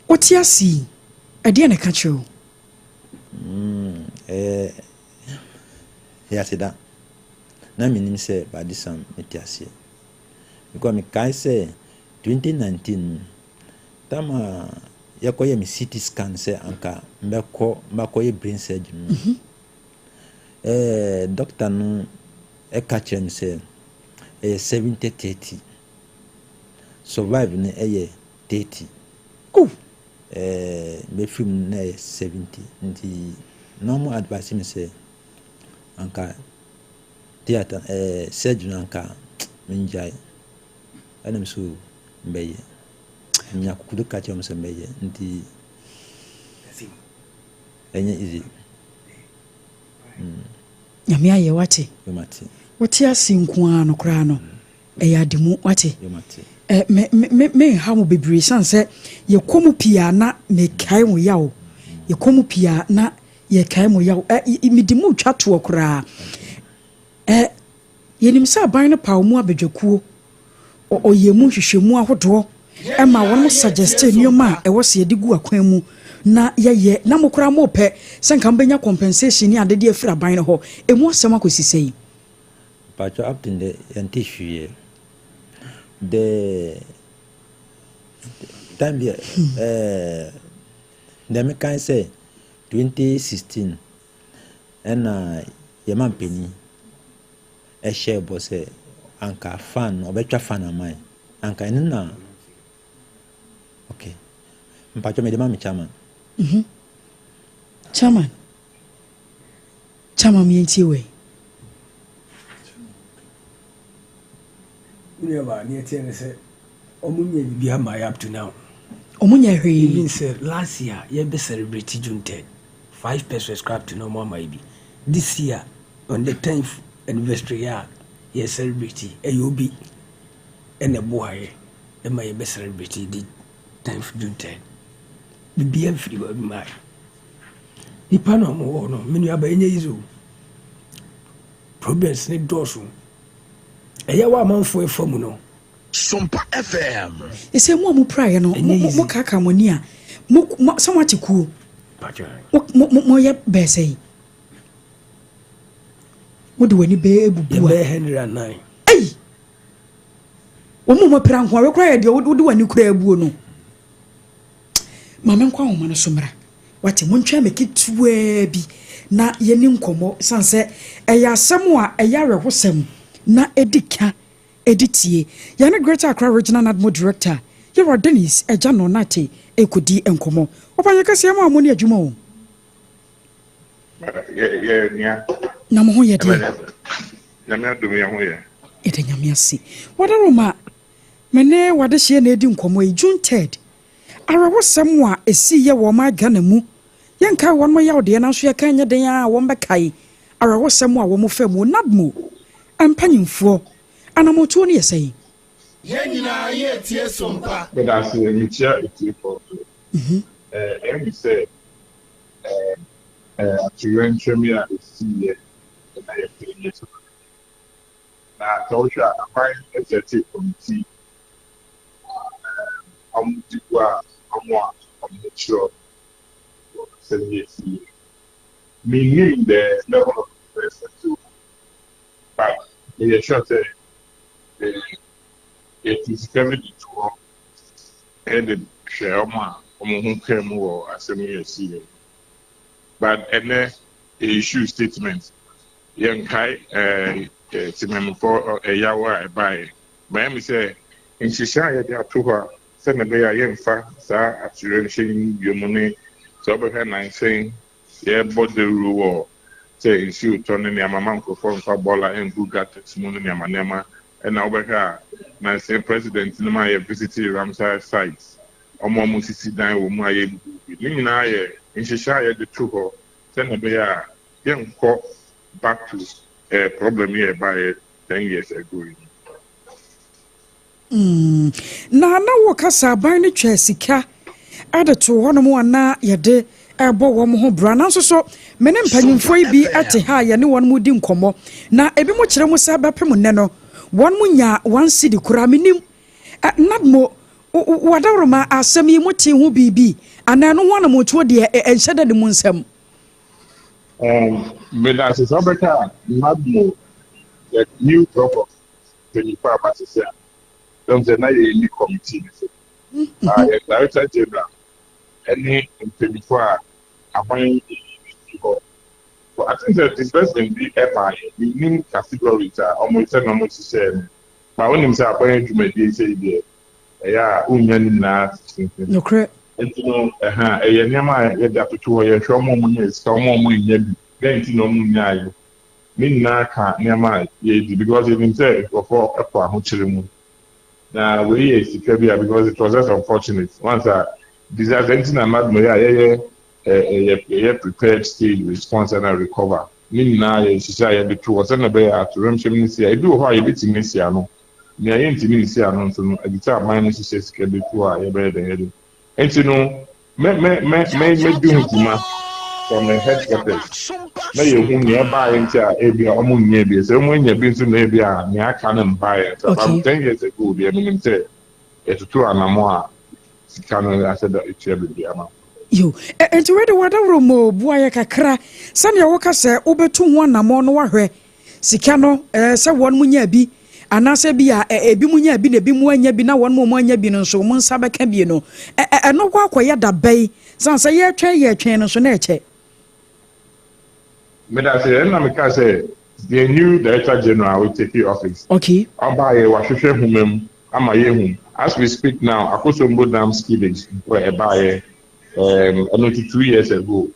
oti asi ɛdeɛ na ka kyerɛ yasida na minim sɛ badisam metiasie because me kai sɛ 2019 tama yakoye me CT scan sɛ anka mbakɔ brain surgery doctor no catch me sɛ 70-30 survive ne 30 me film na 70 nti normal advice me sɛ anka theatre surgery anka menjai ana mso mbeye nya kukudo ka che mso mbeye nti enye easy nyame aye wate yomate wote asinko ano kra no eyademu wate yomate me ha mo bebre sanse ye komu pia na me kai mo yawo ye komu pia na ye kai mo yawo midimu twa to okra yenim sa ban no paw mu abedwakuo oyemu hwehwemu ahodo ma won suggest nneoma e wo se de gu akwan mu na ye na mokra mo pɛ senka mbenya compensation ni adede afira ban no ho emu asɛm akosisei pacho up in the anti the time the mekan say 2016 and yaman penny a share boss anka fan or better fan of mine anka na okay mpacho me de mami chairman chairman mi enti we never near say omunye bibia my up to now omunye hwe even said last year you be celebrate June 10 5 pesos scrap to no more maybe this year on the 10th anniversary year you celebrate AOB and the boy and my be celebrate the 10th June 10 bibia free ba my nipa no mo no menu aba enye yizo problems ne doso eya wa manfo efamu no Sompa FM ese mu praye no mo kaka moni a mo someone tiku mo ye besei mo de wani be ebubu a 109 ei wo mo pra nko we kra ye de wo de wani kra ebuo no mama nkwa ho no somra wate mo ntwa mekitwa bi na ye ni nkomo sanse eya asem a eya rehosem na edika editie yana Greater Accra Regional Admo Director Yero Dennis Ejano Nate KODIE enkomo opanye kase ma amoni adwuma o nia na mo ho ye de nyame adom ya ho ye ede nyame ase wadaroma mene wade hye na edi nkomo e June 3rd arehosem a esi ye wo ma Ghana mu yenka won mo yawo de na so ye kan nye den a wo mbɛkai arehosem a wo mo famu nadmo ampanyimfo anamotuo ne yesai Yenyina ye tie sompa but as we chia it for every say children chemia is here na ye finish na social amai executive committee amutiwa amwa amucho say meaning the level of respect but the short it is very true headed Sherma, who came or assembly. But and issue statements. Young Kai, for a yawa by Miami say, in Shishaya, they are to her, send a bear young fa, sir, at your money, so behind I saying, yeah, but the rule, say, issue turning your mamma for Bola and who got this morning, Yamanema, and over here, now say President in my visiting Ramsar sites, or more Musisi down with my in Shishaya, the two, send a bear young cop back to a problem here by 10 years ago. Na wakasa aban ne twa sika ade to hono mo na yede ebo wo mo ho bra na so mene mpanyimfo yi bi ate ha ye ne won mu di nkomo na ebi mo kire mo sa bepem ne no won mu nya wan sidi kura menim nadmo wadawroma asem yi mo ti ho bibi ana no wona mo tuo de enhyeda de mu nsam but as is Roberta, Madmo, the new crop of 24 passes here. Don't say, now you need committee. Director General, any 24 appointing people. I think that this person be FI, the new categories are almost the same. But when himself appointed to make this idea, yeah, union no correct. And you know, a Yama, that to a show more years, some more money, then to know Munai. Minna can't near my because even say before a Pahuchim. Now, we is because it was just unfortunate. Once I disaster, and Madmoya, a prepared stage response and I recover. Minna, she said, the two was an bear to Remshin. I do how you beat Messiano. Near Intimisiano, so at the time, minus says, can be two a better than heading. And you know, may do from the headquarters. May you nearby into Abia or Munia, so when you've been to Nabia, near Cannon buy it. About 10 years ago, the American said, it's 2 and more. Cannon, I said that it's every day. You and to read the water room, boy, kakra, Sanya Waka say, over 2 1 na more no wahre. Sikano, say 1 munya bi. Anase bia ebimunya bi na ebimuanya bi na won mo anya bi no so mo nsa beka bi no no kwa akoya da bai sansa ye twen no so na eche me da say na me ka say the new director general will take the office. Okay, abaye wa hwehwe humam ama ye hum as we speak now AKOSUA dam skillage where abaye 2 years ago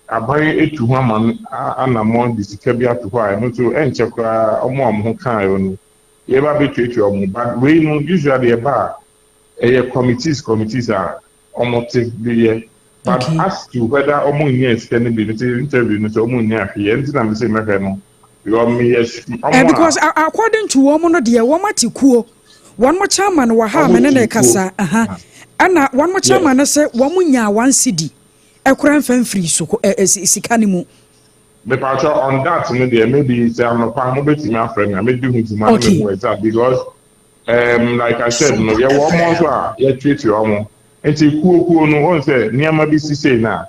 abaye etu ho ama anamon di sika bia to ho a no to enche kwa omo ho kan yo no ye ba be twetwe but we no usually committees are almost the but as to whether omo yes can be the interview no so omo nya hwe enti na me say meka no because according to omo no de wo matikuo one more chairman wa ha me na kasa ana one more chairman say wo nya 1 cedi ekura mfamfiri so sika ni mu me patch on that maybe say I'm not part of my friend I may do him to because like I said no yeah one more so yeah treat you omo enti kuo no on say niam bi si say na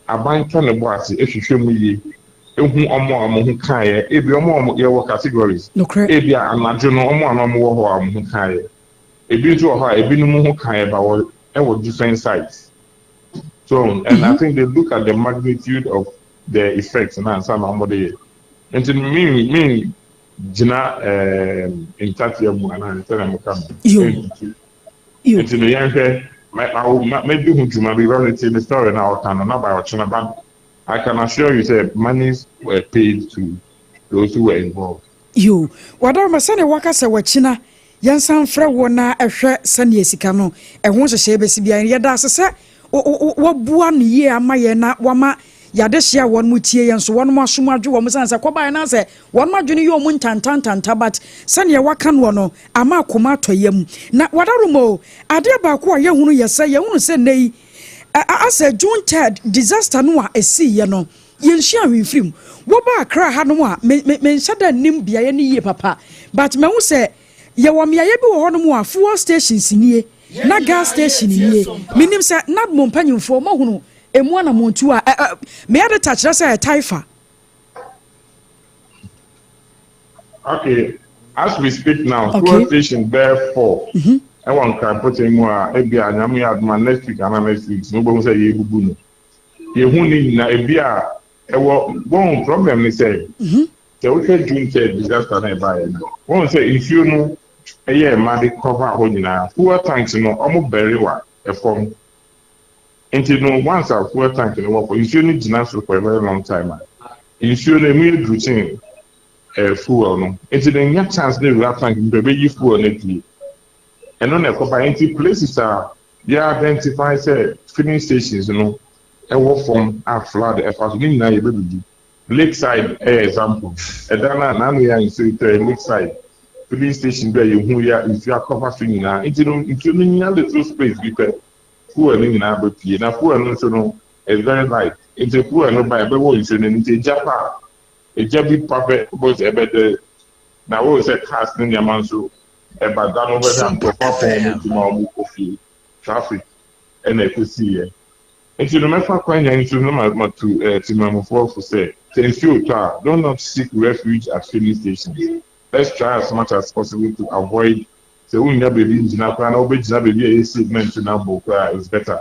aban ka ne boase ehwehwe mu yi ehu omo hu kan ye ebi omo ye wo categories ebi anajo no omo wo ho am hu kan ye ebi nso ho ebi no mu hu kan ye ba wo different sites. So, and I think they look at the magnitude of the effects and some somebody. And to me, Jina in Tatia Muana and tell them come. You. And to the young maybe who to be relative the story now can not by watching about. I can assure you that monies were paid to those who were involved. You. What are my son waka say wachina? Yansan fra wona ehwe sane sika no ehwo hye besi bia yeda asese wabua ne ye amaye na wama yade hia won mutie yenso won masomadwe won sansa koba na se won madwene ye omu ntantantanta but sane waka no no ama akoma toyam na wadarumo ade ba ko ye hunu yehunu se nei asa June 3rd disaster no a esi ye no yenhia hwimfrim woba ACCRA ha no a menhyada nim bia ye ne ye papa but mehu se ye wam ya bi wo hono mu a fuel stations nie na gas station nie minim se na mompanyimfo mo hunu emu ana montu a me ade tachira se taifa. Okay, as we speak now, fuel station bear 4 I want to put in more maybe I am here next week and next week. Nobody say you go. You only na ebia one problem is say the we June said disaster na buy. One say if you know ma dey cover ho nyina. Fuel tanks no omo bury wa e form. Until no once our fuel tank no work, if you need to for a very long time. If you dey me routine fuel no. Until the next chance dey fuel tank be you fuel net. And on the cover into places they identify say filling stations, you know, and work from a flood efforts. Lakeside example. And then now we are in lakeside filling station where if you are cover filling now, including a little space because fuel in our body. Now fuel is very light. It's a fuel no by into Japan. A Jabi perfect was a better now what was a cast in the amount about that over traffic and FCC. And you remember when you to my for say, do not seek refuge at filling stations. Let's try as much as possible to avoid the window baby in Japan or baby a segment to number is better.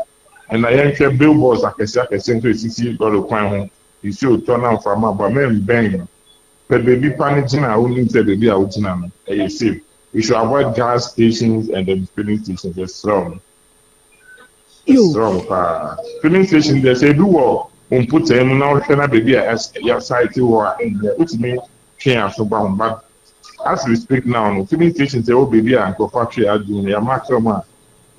And I am billboards like a center $60 you should turn out from my men bang. But baby panicking, I only say baby out in safe. We should avoid gas stations and then filling stations. They're strong. Filling stations, they say, do put them now, baby, as your site which means can't so bound. But as we speak now, filling stations, they will be there and go factory are doing their maximum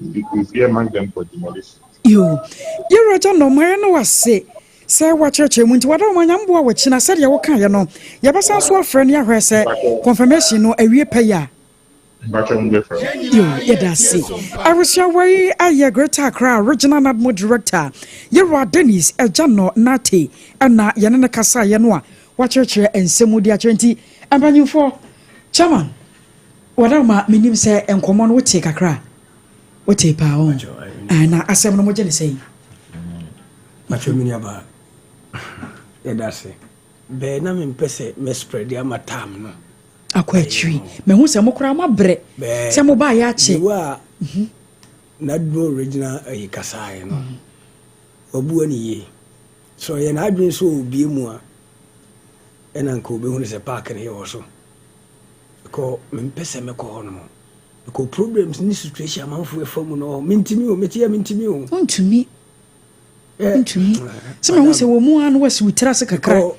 is among them for demolition. You're right on no more, no, I say. Say what church went to what I want which I said you can, you know. Yabasa so friend, ya say confirmation no a repair. Yedasi. I was your way. I Greater Accra Regional Admo Director. Yewa Dennis Ejano Nati Anna Yanana Kasa Yanwa. Watch your chair and Semudia 20. And when you for Chairman. Whatever my name say and common would take Accra. What take power? And I said no more say. Macho Miniaba. Yedasi. Be na mpese me spread ya matam no. Akwatri me hu se mokra mabre se mo ba ya che wa nadbo original kasae no obu ani ye so ye na adwen so obie mu a ena nko be hu se park ne yo so ko me mpese me ko no ko problems ni situation amanfo e famu no mentimi o metia mentimi o ontumi se me hu se wo mu anu wasi witira se kakra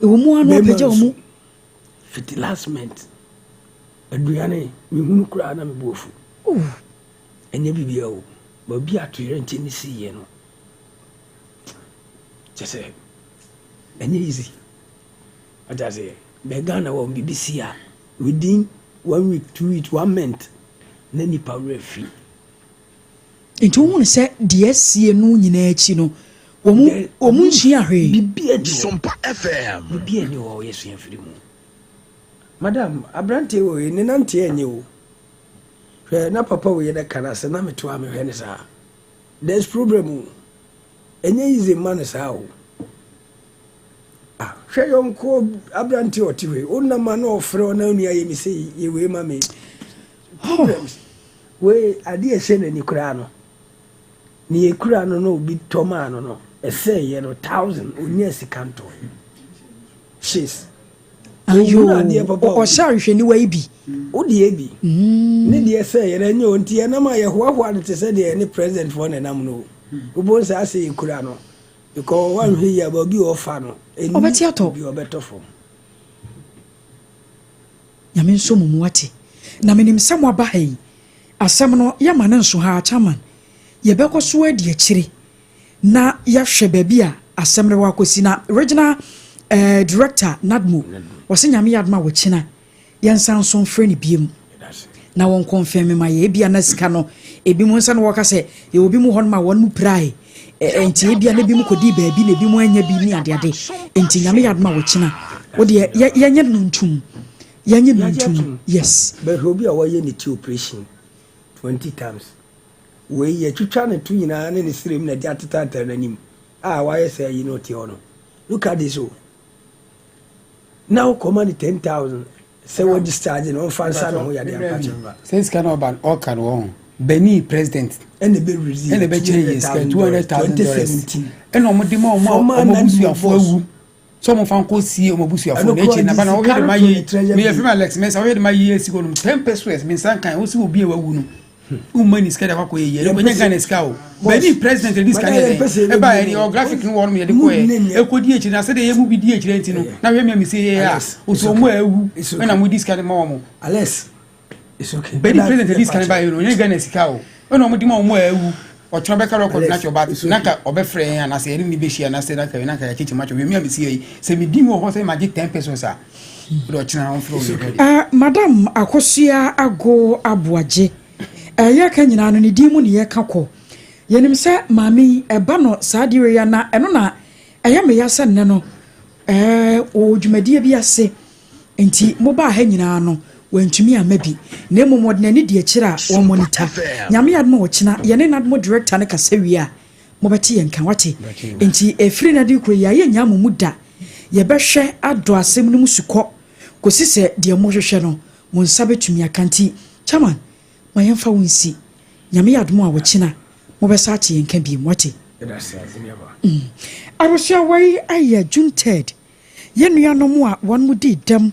e wo mu anu apeja wo mu fiti last month aduane mi hunu kura na me bofu enye bibia o ba bi atoyere nche ni siye no chese enye easy ajaze be Ghana wo BBC a within 1 week 2 weeks 1 month na ni power free into won say DSC no nyina achi no omu nhia hwe bibia di Sompa FM bibia ni wo yesu afiri mu Madam, Abrante wo ni nante enye wo. Hwe na papa wo ye da kana se na meto ame hwe ne sa. There's problem. Enye easy man sa wo. Ah, hwe yonko Abrante otiwe. Onna ma na ofre ona unu ya yemi se ye we ma me. Problems. We ade ehye na ni kura no. Ni e kura no no bi toma no. Ese ye no 1000 onya sikanto. She's ayo o share hwe ni wa bi o de bi ne de say ye na onti na ma ye hoahoa ne te say de any president for na nam no o bon say ase ikura no because one hwe ya ba bi o fa no obeti ato bi obeto fo nyame nso mu wate na menim sam aba hai asem no ya ma nso ha chairman ye beko so adi akire na ya hwe ba bi a asem re wa kosi na regional director Nadmo was in Yami Adma with China, Yan Sanson Frenny Beam. Now won't confirm my Ebianas cano, Ebimonsan Walker say, you will be more on my one pry, and Tibia Nebim Kodi baby, Nebimo and Yabini at their day, and Yami Adma with China. What dear Yan Tum, Yan yes, but who be away in the 2 operation 20 times. We ye 2 channel 2 in any stream that Jatata and him. Ah, why say you know Tiono? Look at this. Now command 10,000 say what discharge no fansa no ya dey ampachemba since can oban all can won Benin president and the be release and the be change $200,000 and no de mo busuafo awu so mo fan ko sie mo busuafo na echi na ba na wo de mayi me e fema Alex Mesa wo de mayi esigo no 10 pesos me san kan wo si obi e wawu no umani skada kwa ye ko nya Ghana ska o Benin president this kan e ba any graphic no won me de ko e KODIE echi na se de ye mu bi die echi enti no na we me se ye a o so mo awu na mo this kan mo Alex it's okay Benin president this kan ba ye no nya Ghana ska o no mo di mo awu o try be ka record na cho ba na ka obefre yan na se ni be share na se na ka ya chichi macho we me se yi se me di mo ho se ma get 10 pesos a do china on flow madam akosua ago aboaje ya ka nyina no ne di mu ne ye ka ko yenim se mami eba no saadiwe ya na eno na eya me ya se ne no o dwumadie bi ase enti mo ba ha nyina no wantumi amabi na emomod na ni de kira wo monitor nyame yadmo wo kina ye ne nadmo director ne kasawia mo beti ye nkan wate enti efiri na de kuro ya ye nya momuda ye behwe ado asem no musuko kosi se de mo hwehwe no mo nsa betumi akanti chairman ma yemfa wonsi nyame yadmo a wo kina mo besa ache ye nkan bi mote arosua wai aye June 3rd ye nuanom a won mu di dam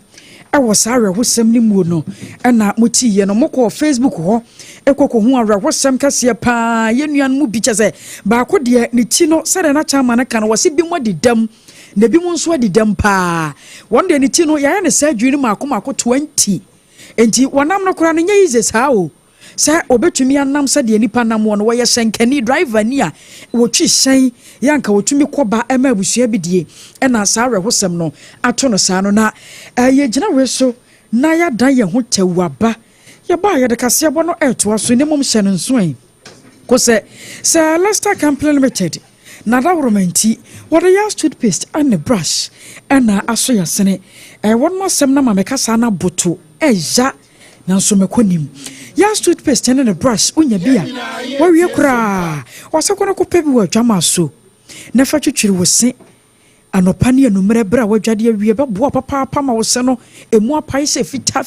awo sare hosem ni mu no na muti ye no moko Facebook ho ekoko hu awra hosem kase pa ye nuan mu bi chese ba ko de ni ti no sare na chama na kan wose bi mo didam na bi mu nso didam pa won de ni ti no ya ne sa dwini mako 20 enti wonam no kora no nya yize saa o sa obetumi anam sa de nipa nam won wo ye shenkani driver ni a wo twi shen yanka wotumi koba ema abusua bidie na sare hosem no ato no sa no na ye gina we so na ya dan ye ho tewaba ye ba ye de kase bo no eto so ne mom hye no nso en ko se Leicester Company Limited na da romanti what a yas toothpaste and the brush na aso ya sene won no sem na mameka sa na boto eja na so mekonim yas toothpaste and the brush unya bia wawie kura wasakono ko pebi wa dwama so na fa twitwiri wo se anopa ne anumere bra wadwade awie beboa papa ma wo se no emu apai se fita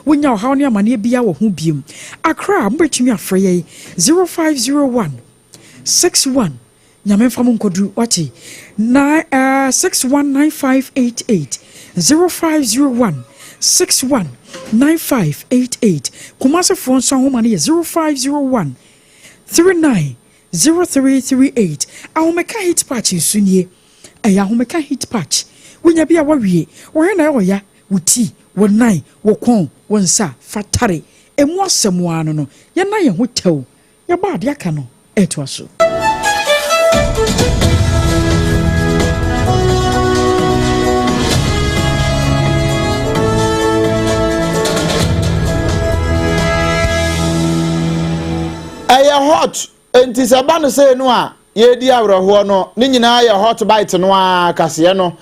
wonya hawo ne amane bia wo ho biem ACCRA mbetumi afreye 0501 61 nyame fam nkodu wati na 619588 0501 619588 kumase phone so homa ne 0501 390338 ahomeka hit patch nsunie ahomeka hit patch wonya bia wawie wo na oya wuti wonai wokon wonsa fatare emu asemu ano no ye na ye ho tew ye ba ade aka no eto aso hot enti se ba no say no a ye di awreho no ni nyina ye hot bite no a kase no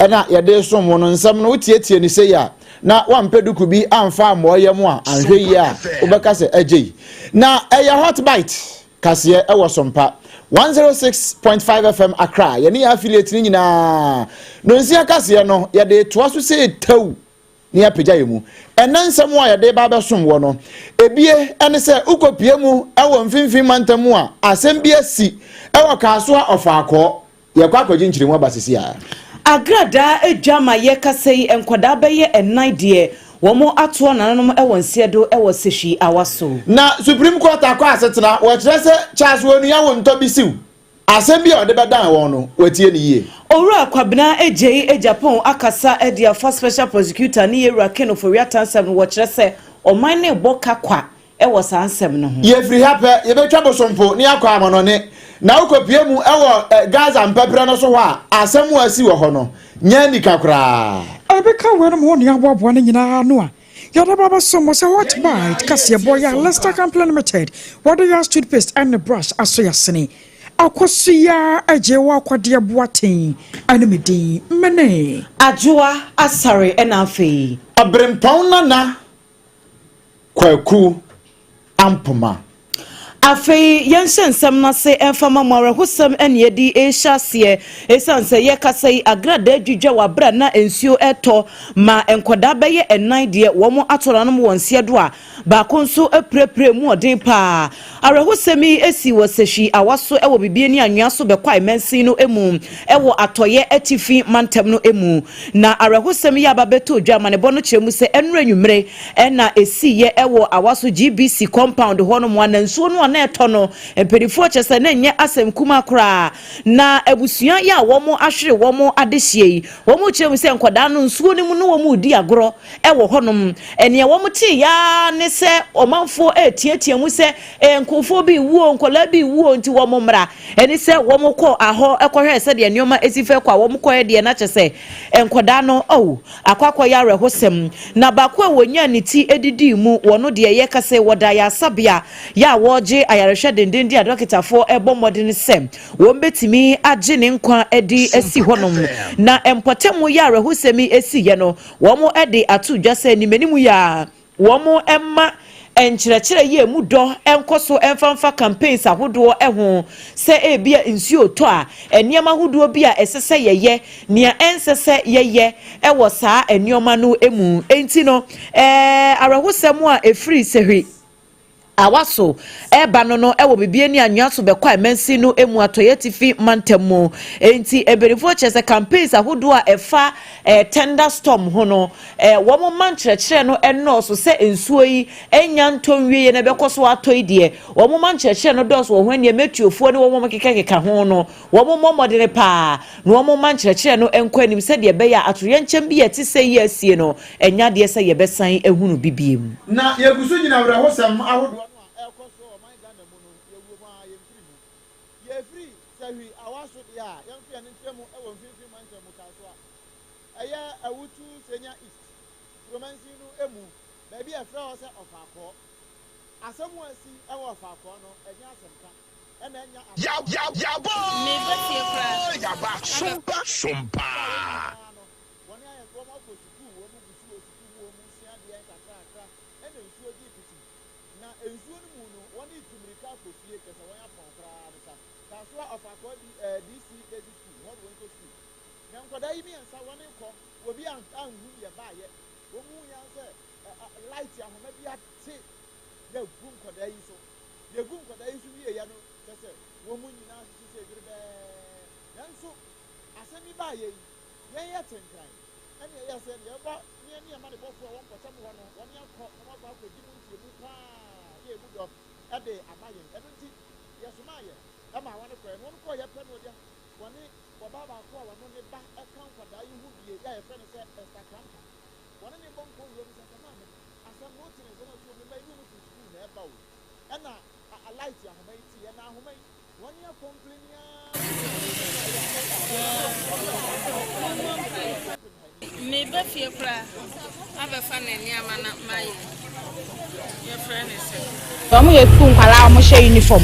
na ye de som no nsam no tietie ni say ya na wampeduku bi amfa amoye mu a anhwe yi a obeka se agye na ye hot bite kase e wo Sompa 106.5 FM ACCRA ye ni affiliate ni nyina no nsia kase no ye de toa so say taw ni apagya yemu enansam a yade ba besom wo no ebie ene se ukopie mu ewo mfimfin mantamu a asem bi asi ewo kaaso a ofaako ye kwa kwaji nchiremu abasisi a agrada edwama ye kasei enkoda beye enan de womo ato nananom ewo nsiedo ewo sehwi awaso na Supreme Court akwa asetena wo kire se Charles wonu ya wo nto bisiw asem bi ode bedan wo no watie ni yie Owura kwabena AGYEIWAA Japan akasa edia for special prosecutor ni Yewura Keno for Riatansem wo kire se oman ne boka kwa ewo sansem no ho ye free happy ye betwa bosompo ni akwa amonone na ukopie mu ewo Gaza mpepre no so ho a asem wo asi wo ho no nya nika kra abeka wena mo ne aboabo ne nyina no a yada baba somo se what bite kase boy ya Leicester Company Limited what do you toothpaste and the brush aso ya sene AKOSUA AGYEIWAA kwade BOATENG anemedi mene Adwoa Asare OBREMPONG-NANA KWAKU AMPOMAH afei yɛnhyɛ nsɛm no se ɛmfama mmarɛhosɛm ɛne yɛdi ɛhyɛ aseɛ ɛsiane sɛ yɛkasa yi agrada adwidwa wabra na nsuo ɛtɔ ma nkɔdaa bɛyɛ ɛnan deɛ wɔn atɔra no wɔ nseɛ do a baako nso apirapira mu ɔden paa arɛhosɛm yi esi wɔ sɛhwi awaso ɛwɔ bibie ne anwea so bɛkɔ imensi no emu ɛwɔ atɔyɛ atifi mantam no emu na arɛhosɛm yi aba bɛtɔ dwa ma ne bɔ no kyerɛ mu sɛ ɛnura nwumere ɛna esi yɛ ɛwɔ awaso GBC compound hɔ no mu ana nsuo no na ɛtɔ no mpɛdifoɔ kyɛ sɛ na nyɛ asɛm kuma koraa na abusua yɛ a wɔn ahwere wɔn adehye yi wɔn kyerɛ mu sɛ nkɔdaa no nsuo no mu no wɔn di agorɔ ɛwɔ hɔnom ɛnea wɔn te ya ne sɛ ɔmanfoɔ ɛtiatia mu sɛ nkɔfoɔ bi wuo nkɔlaa bi wuo nti wɔn mmra ɛne sɛ wɔn kɔ ahɔ ɛkɔhwɛ sɛ deɛ nneɛma esi fɛ kɔ a wɔn kɔ deɛ na kyɛ sɛ nkɔdaa no akɔakɔ yɛ arɛhosɛm na baako a wɔnya ne ti edidi mu wɔn deɛ yɛ kasa wɔda yɛ asabea yɛ a wɔgye ayarehwɛ denden di adɔkitafoɔ ɛbɔ mmɔden sɛ wɔn betumi agye ne nkwa ɛde esi hɔnom na mpɔtɛmu yɛ arɛhosɛm esi yɛ no wɔn ɛde ato dwa sɛ nimenimu yɛ wɔn ɛma enkyerɛkyerɛ yɛ mu dɔ ɛnkɔ so ɛmfanfa campaigns ahodoɔ ɛho sɛ ebia nsuo tɔ a nneɛma ahodoɔ bi a ɛsɛ sɛ yɛyɛ nea ɛnsɛ sɛ yɛyɛ ɛwɔ saa nneɛma no emu enti no arɛhosɛm a efiri sɛhwi awaso eba no ewo bibie ni anwa so bekwa emensi no emu atoye tifi mantemu enti eberifo chese campaigns ahodo a efa tender storm ho no wo mo mankyerɛkyerɛ no eno so se ensuo yi enya ntonwie na bekoso atoi de wo mo mankyerɛkyerɛ no dɔso wo hwan ne metuofo ne wo mo kekeka ho no wo mo modene pa na wo mo mankyerɛkyerɛ no enko anim se de be ya atoye nkyɛm bi yɛte se yi asie no enya de se yebesan ehunu bibiem na yegusu nyina werɛhosɛm ahodo Sompa. Omo ye fu nkwala omo she uniform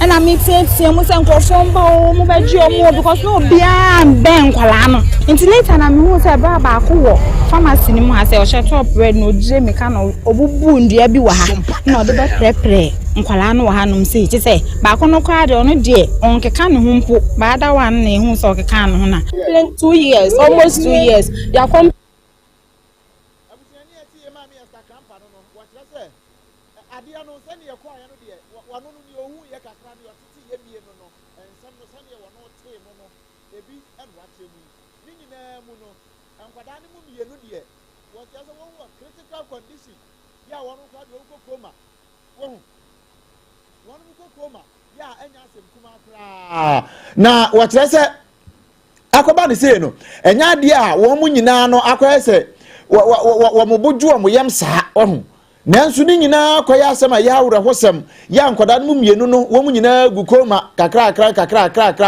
and I meet say mo say nkrofo mba o mo beji omo because no bia ben nkwala no until later na me hu say bra ba ko wo pharmacy ni mo ha say o she top red no je me ka no obubu ndua bi wa ha na o de be prepare nkwala no wa ha no say say ba ko no kwa de ono de on keka ne hu mpo ba da wan na hu so keka ne hu na 2 years almost 2 years they are na wakyerɛ sɛ akɔba ne sei no ɛnya ade a wɔn mu nyinaa no akɔyɛ sɛ wɔn bodwo wɔn yam saa ɔho nanso ne nyinaa kɔyɛ asɛm a yɛawrɛ hosɛm yɛ nkɔda no mu mmienu no wɔn mu nyinaa gu koma kakrakra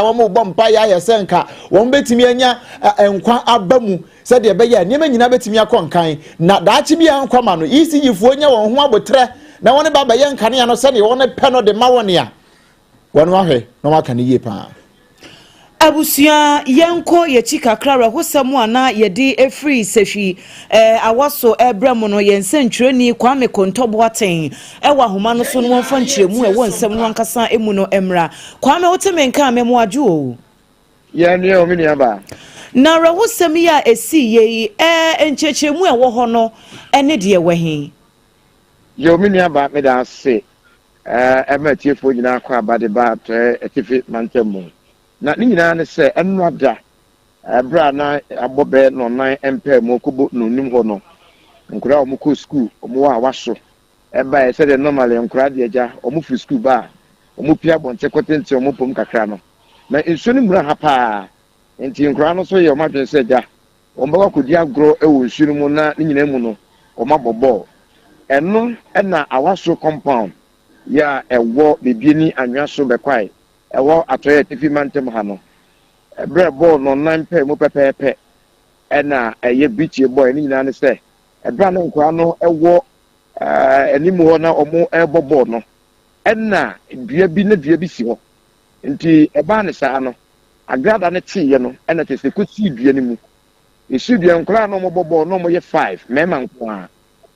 wɔn bɔ mpa yɛ sɛ nka wɔn betumi anya nkwa aba mu sɛdeɛ ɛbɛyɛ nneɛma nyinaa betumi akɔ nkan na daakye bi a nkɔma no ECGfoɔ nya wɔn ho abotrɛ na wɔn ba bɛyɛ nkanea no sɛdeɛ wɔn pɛ no de ma wɔn a wɔn ahwɛ na wɔn aka ne yie paa Abusia yenko ye chika kra hosam ana ye di efri sehwi awaso ebrem no ye nsentwereni Kwame Oboateng ewa homa no so no wonfa nkyeremu e won nsem no ankasa emu no emra Kwame wotemenka amemu adwo o ya ni o mini aba na hosam ya esi ye enkyeremu e wo ho no ene de wehe yo mini aba me da se ematiefo nyina akwa abade ba etifi mantemu na ni nyina ne se enwada bra na abobe no nan empe mo kubo no nim ho no nkura o ko school o mo wa waso eba e se de normal nkura de eja o mo fi school ba o mo pia bonte kwotenti o mo pom kakra no na enso ni mura ha pa enti nkura no so ye o ma dwen se eja o mba ko di agro e wo nsu mu na ni nyina mu no o ma bobo eno na awaso compound ya ewo bibieni anwaso bekwai ewo atoye tifi mantem ha no ebre ball no nan pe mo pepepe na eye bichie boy ni nyina ne se ebra no nkwa no ewo enimu ho na omo ebobo no na dua bi na dua bi si ho nti eba ne saa no agrada ne tiye no na tese kosi dua ni mu esi dua nkra no mo bobo no mo ye 5 mema nkwa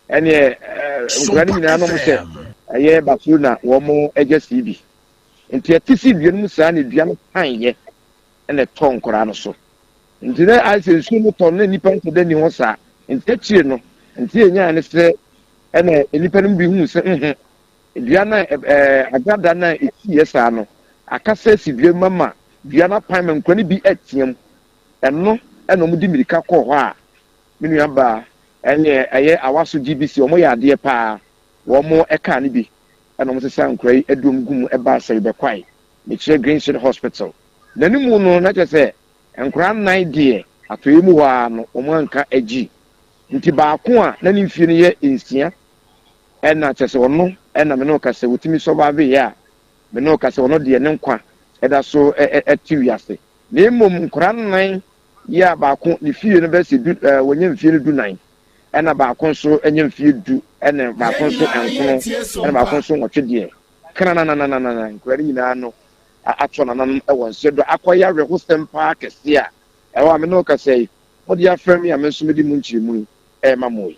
ene nkra ni nyina no mo se eye basuna wo mo eje CB nti atisi dua mu saa ne dua no panye ene ton kora no so nti na ase su mu ton na nipa nto de ni ho saa nti achire no nti enya ne se ene nipa no bi hu se dua na agada na eti saa no akasa si dua mama dua na pan me nkora ni bi atiem eno eno mu di mirika kɔ hɔ a minu aba ene eye awaso GBC omo ya ade pa wo mo eka ne bi eno mo sesa nkora yi adum gum eba sɛ be kwai me kire Green City Hospital nanimu no na kyese nkora nan de atoyi mu wa no omo anka agi nti baako a na ne mfie no ye ensia ena kyese ono ena me no kase wotimi so ba be ya me no kase ono de ne nkwa eda so etiwiase na emom nkora nan ya baako ne fie no be se wonye mfie no du nan ena baako so enye mfie du ena baako so enkono ena baako so nwotwe de kana na nkora nyina no atso na nan e won se do akoya we hostem park se a e wa me no ka sei mo dia frame ya me so me di mu nchirimu e mamoy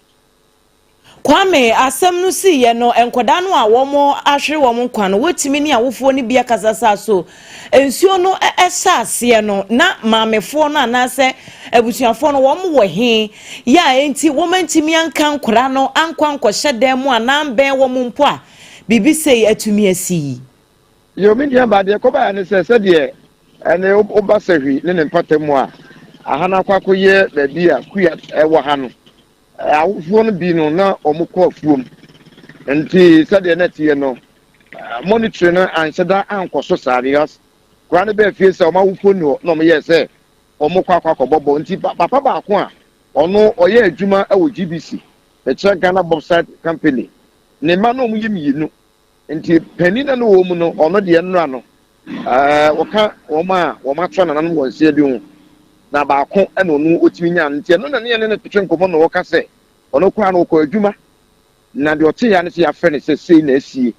Kwame asem no si ye no enkoda no a wo mo ahwe wo mo nkwa no wotimi ni awofo ni bia kasasa so ensuo no esase no na maamefo no anase abusuafo no wo mo wo he ya enti wo mantimi anka nkora no ankwa nkɔhye dan mu anamben wo mo mpo a bibi sei atumi asi yo me dia ba de ko ba ne se de ene oba sahwi ne mpatemu a ahana kwako ye ba bia kuya ewo ha no awufo no bi no na omukọ afuom nti sade na tie no monitor no anseda ankoso serious kwane be fie se omawufo no no me yese omukọ akwakobobo nti papa ba ko a ono oye adwuma e wo GBC the Ghana Bobside Company ne ma no omuye miyinu nti penina no wo mu no ono de enra no woka wo ma twa na nan wonse bi hu na baako eno no otimi nya nti no na ne petwe nkomo no woka se ono kwa no ko adwuma na de ote ya ne se ya fe ne se sei na asie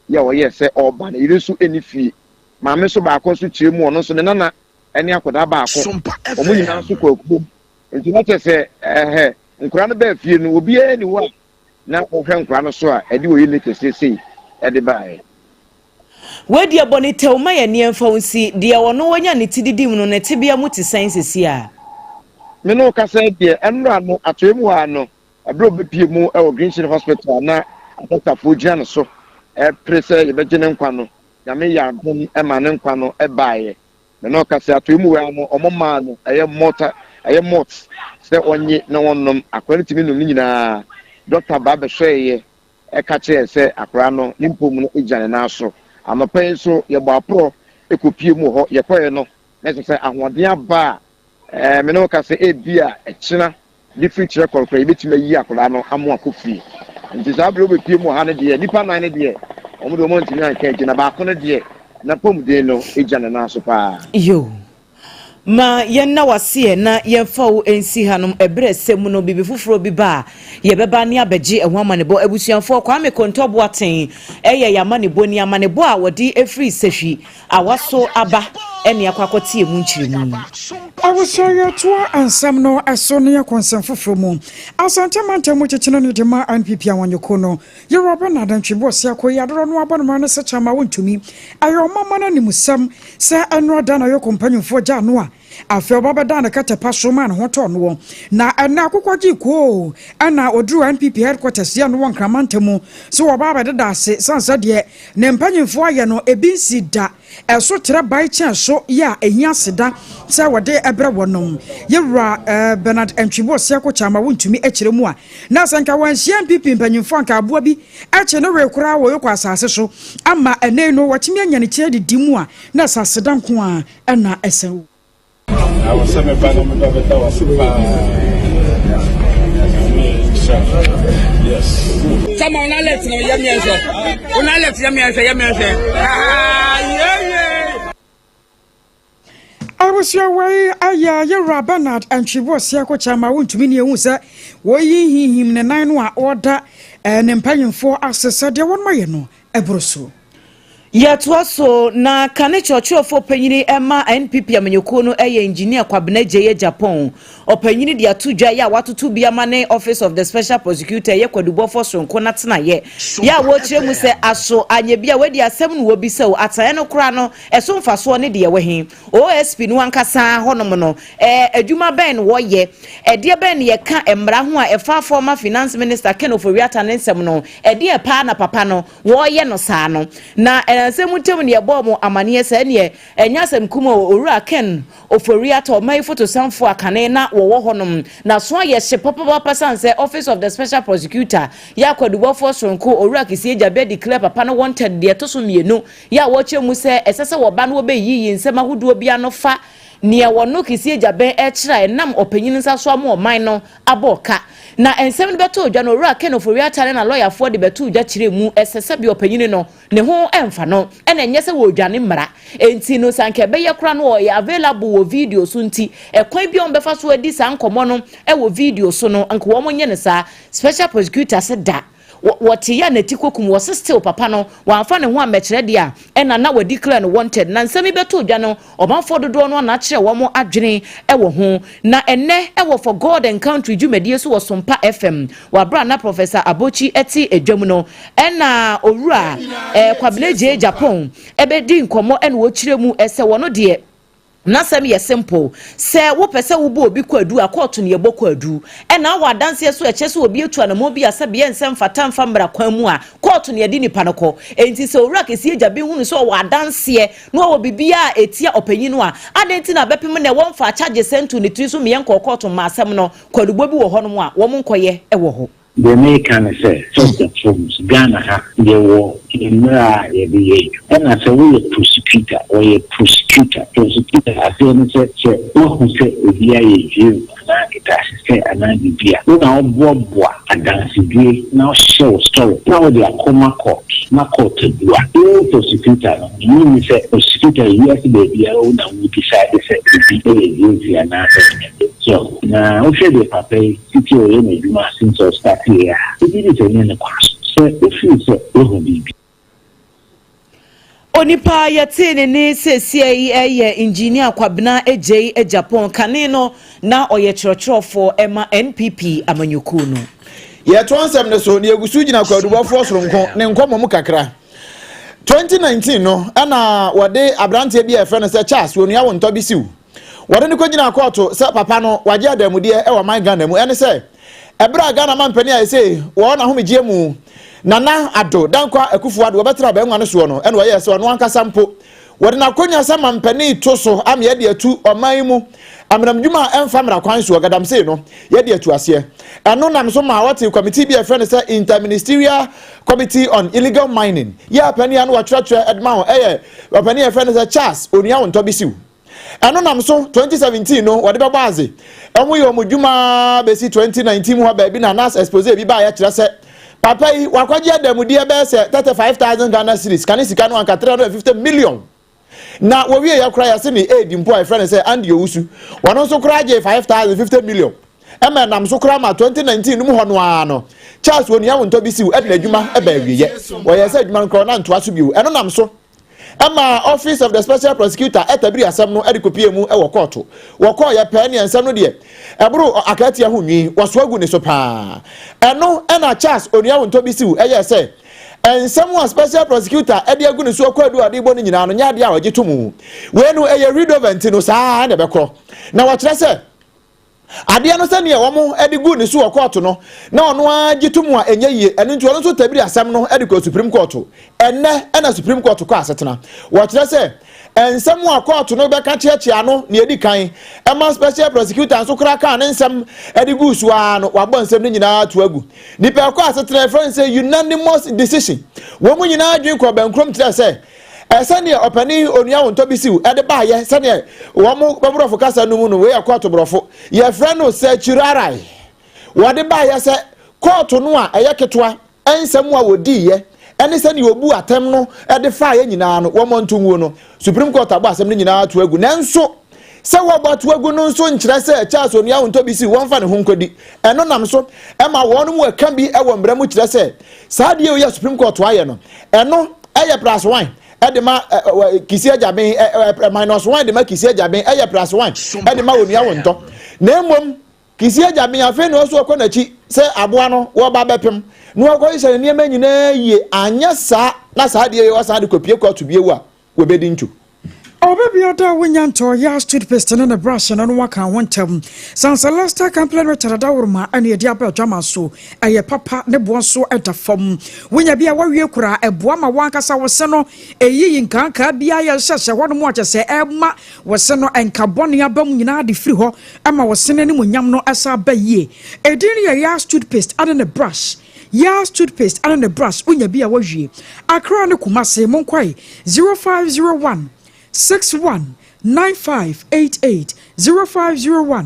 ya wo ye se oba na ire so enifie maame so baako so kyeremu ono so ne nana ene akoda baako omu nyina so ko akubo nti na se nkura no ba fie no obi ani wa na ohwe nkura no so a ede wo yile kese sei ede bae wedi abonite o maye ne emfa unsi de wono wonya ne tididim no ne tibia mu ti sensesi a me no ka se de enra no atoemu wa no abro bepie mu e wo Green City Hospital na atafo gina no so prese ye begene nkwa no ya me ya dum e ma ne nkwa no e baaye me no ka se atoemu wa no omoma no eye mot se onye na wonnom akwani timi no nyina Dr. Babe Sheye e ka che se akra no nimpom no ejane na so amapen so ye bo apro ekopie mu ho ye koye no na se ahoden aba me no ka se ebia echina different record kra ebetime yi akra no amo akofie nti za bro be pie mu ha ne de nipa nan ne de omo do mo ntimi anka gina ba ko ne de na pom de no ejane na so pa yo ma yenna wase na yemfa wo ensi hanom ebre semu no bibi fufuro bi ba yebeba ne abeje eho amanebo abusuanfo Kwame Konto Boateng eye yamanebo ni amanebo a wodi efri sehwi awaso aba ene akwakotie mu nchirimu awosaya toa ansam no aso ne yakonsam fufuro mu asante mantemu chechino ne dema NPP awanyoko no yeroba na dantwebo se akoyi adoro no abonoma ne sechama wontumi ayo mama na nimusam se eno da na yo kompanyumfo ja no a afel baba da na katepa shoma na hoto no na na akokwaji ko ana odru NPP headquarters ya no wonkramantemu so baba da ase sansa de ne mpanyumfo aye no ebinsi da eso kire bai chen so ya ehia seda se wode ebre wonom yewra Bernard Entwibo se akochama wontumi ekire mu a na sanka wanhia NPP mpanyumfo anka aboa bi eche no rekura wo yokwa asase so ama ene no wachimi anyane kire didi mu a na asase da nko a na esen I was saying about yes. Come on, let's know your music. When I left your music. I was your way, you're Bernard and she was Yakochama won't to me, sir. Why him the 9 order and empaying for access, there one way, no, Ebroso. Yet also na kane chochofo panyini ema NPP amanyoko no engineer Kwabena Jeye Japan opanyini dia tudwa ya watutu bia mane Office of the Special Prosecutor ye kwadubɔ for sonko na tena ye ya wo kire mu se aso anye bia wedi asɛm no obi se ataye no kora no ɛso mfaso ne de wehin OSP no ankasa honom no adwuma ben wo ye ɛde ben ye ka emra ho a ɛfa former finance minister Ken Oforiata ne nsɛm no ɛde pa na papa no wo ye no saa no na semutem ne yebo mo amane se ne enyasem kuma owura Ken Oforiata o mai photo samfo akane na wo honom na so ye hye papa person say Office of the Special Prosecutor ya kwadubo for sonko owura kisi ejabe declare papa no wanted de to so mienu ya wo che mu se esese wo ba no be yiyi nsema hodo bia no fa ne wono kisi ejabe ekira nam opanyin nsa so am o man no aboka na ensem beto odwa no owura Ken Oforiata na lawyer for de beto odwa kire mu esese bi opanyin no ne ho emfa no ena enye se wo odwane mra enti no sanke be ye kra no ya available wo video so nti ekwan bi on befa so adi san komo no e wo video so no anko wo monye ne sa Special Prosecutor se da what ya netikokum was still papa no wanfa ne ho amekere dia ena na wadi declare no wanted na nsemi beto odwa no obanfo dodo no na kire wo mo adwene e wo ho na enne e wo for God and country dwumadie so wo Sompa FM wa bra na Professor Abochi eti edwam no ena owura Kwabena Jeye Japan ebedi nkomo ena wo kire mu ese wo no de na sem ye simple se wo pese wo bo obi kwadu akoto ne yebo kwadu e na wa danse so eche so obi etu anamo bi asa bi ensem fata mfa mra kwan mu a koto ne yedi nipa nko enti se owura kesi ejabe hunu so wa danse no wo bibia etia opanyin no a adenti na bepem ne won fa charge sentu ne tri so me yenko koto ma asem no kwadubo bi wo ho no mu a wo mo nkoye e wo ho the American say first and foremost Ghana ha they were in the and as a prosecutor or a prosecutor as say who say you na it as say anani bia na oboa adansi die na show story now they are coma court na court dua prosecutor you say prosecutor yes baby na we decide say be na so na o say the papa titi o ye na duma since o start here it is any question so if you say oh baby onipa yatene ne sesie engineer Kwabena Jeye Japan kane no na oye chrochrofo ema NPP amanyuku no ye to ansem ne so ne egusu gina kwadubo fo soronko ne nkomo mu kakra 2019 no ana wode abrante bi efe no se Charles onua wo nto bi siw wode ne kwagina akoto se papa no waje adamude e wa man Ghana mu ene se ebra Ghana man pani aye se wo na homegye mu Nana ado dankwa akufu ado betra ba enwa ne so no ene waye se no ankasa mpo wode na konya se mampani to so am ye de atu oman mu amramdwuma emfa mra kwan so gadam se no ye de atu ase eno nam so ma what committee be a friend say interministerial committee on illegal mining ya pani anu wa church edma pani a friend say Charles onia won to bi siw eno nam so 2017 no wode be baze emu ye omudwuma besi 2019 mu ha ba bi na nas expose bi ba ya kire se papa yi wakwaje adamudie be se 35000 Ghana cedis kan sika no anka 350 million na wo wie ya kra ya se ni aid mpo ai friend say and Owusu wono so kra je 5,050 million ema nam so kra ma 2019 mu ho no ano Charles woni ya wonto bi siw e na adwuma e ba wiye wo ya se adwuma nkro na ntoa so biu eno nam so Emma Office of the Special Prosecutor etabiri asem no edikopie mu e wo court wo call ya pe ne ensem no de eburu akati ya hunwi wo so agu ne so pa eno na Charles onia wonto bi siw e ye se ensem wa Special Prosecutor e de agu ne so kwadu ade bo no nyina no nya de a ogitumu we no e ye redovent no saa na bekro na wo kire se ade no se ne wo mo ede gu ne so wo court no na ono agitumu a enye yie eno nti ono so tabiri asem no ede ko Supreme Court na Supreme Court ko asetena wo kire se ensem wa court no be ka chiachia no ne edi kan ema Special Prosecutor so kra kan ensem ede gu so a no wabon ensem no nyina to agu nipa ko asetena friend say unanimous decision wo mo nyina adwen ko bankrom tire se sani opani onia wonto bisiu ede ba ye sani wo mo babrofo kasa no mu no we yakwato brofo ye friend no se chirarai wo de ba ye se court no a eye ketwa ensem a wodi ye ene sani obu atem no ede fa ye nyina no wo mo ntunwo no Supreme Court agba asem no nyina to agu nanso se wo ba to agu no nso nkyere se Charles onia wonto bisiu won fa ne ho nkodi eno nam so ema wo no mu aka bi e wo mbra mu kyere se saade ye ya Supreme Court aye no eno eye plus 1 edema kisia jaben -1 edema kisia jaben eye +1 edema onua wonto na emom kisia jaben afi na oso okọ nachi se aboa no wo ba bepem no okọ ise ne ma nyina yie anya sa na sa de yo sa de kopie ko to biewu a we bedi nchu Obabi oda winyanto ya toothpaste na brush na no waka wontem Sansa Lester complain da worma ane edi abel jama so eye papa ne bo so eda fam wonya bia wawie kura eboa ma wankasa wose no eyi nkanka bia ya hyehye hono mo akese ema wose no enkabone abam nyina de firi ho ama wose ne munyam no asa ba yie edin ya toothpaste ane ne brush ya toothpaste ane ne brush wonya bia wawie Accra ne Kumase monkwai 0501 619588 0501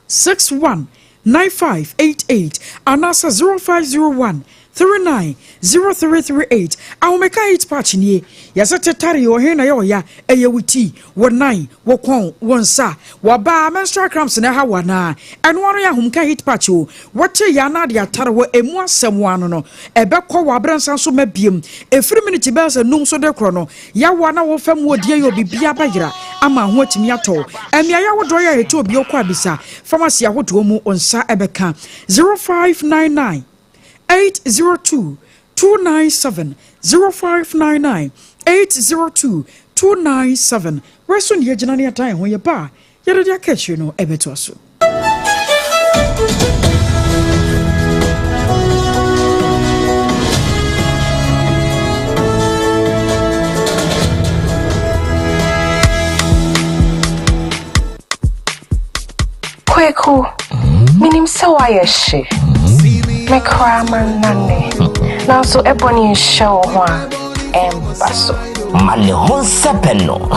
619588 anasa 0501 390338 awomeka hit patch nie yasete tare yo he na yo ya eyewuti wonai wokon wonsa waba menstrual cramps na ha wana eno anu ya humka hit patch o wote ya na de atare wo emu asem wano no ebekọ wabransa so mabiem efiri minute be se num so de kro no ya wana wo fam wodie yo bibia bagira ama ho atimi ato emia ya wodo ya heto obi okọ abisa pharmacy ahodo mu onsa ebeka 0599 802-297 0599 802-297 Weso ni yejina ni atan ho ye ba yere dia catch no ebeto so KWAKU minim sawa yeshe me kraman nane now so ebony show one embasso Malehon Sepeno.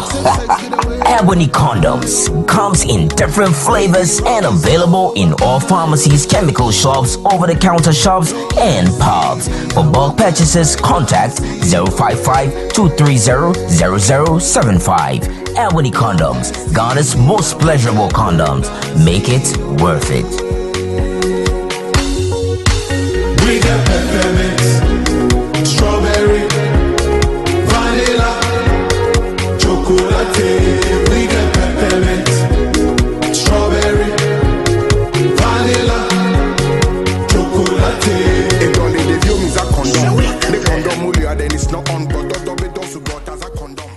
Ebony condoms comes in different flavors and available in all pharmacies, chemical shops, over-the-counter shops, and pubs. For bulk purchases, contact 055-230-0075. Ebony condoms, Ghana's most pleasurable condoms. Make it worth it. We got peppermint, strawberry, vanilla, chocolate. We got peppermint, strawberry, vanilla, chocolate. It only the view is a condom. The condom mulia then it's not on, but double dose got as a condom.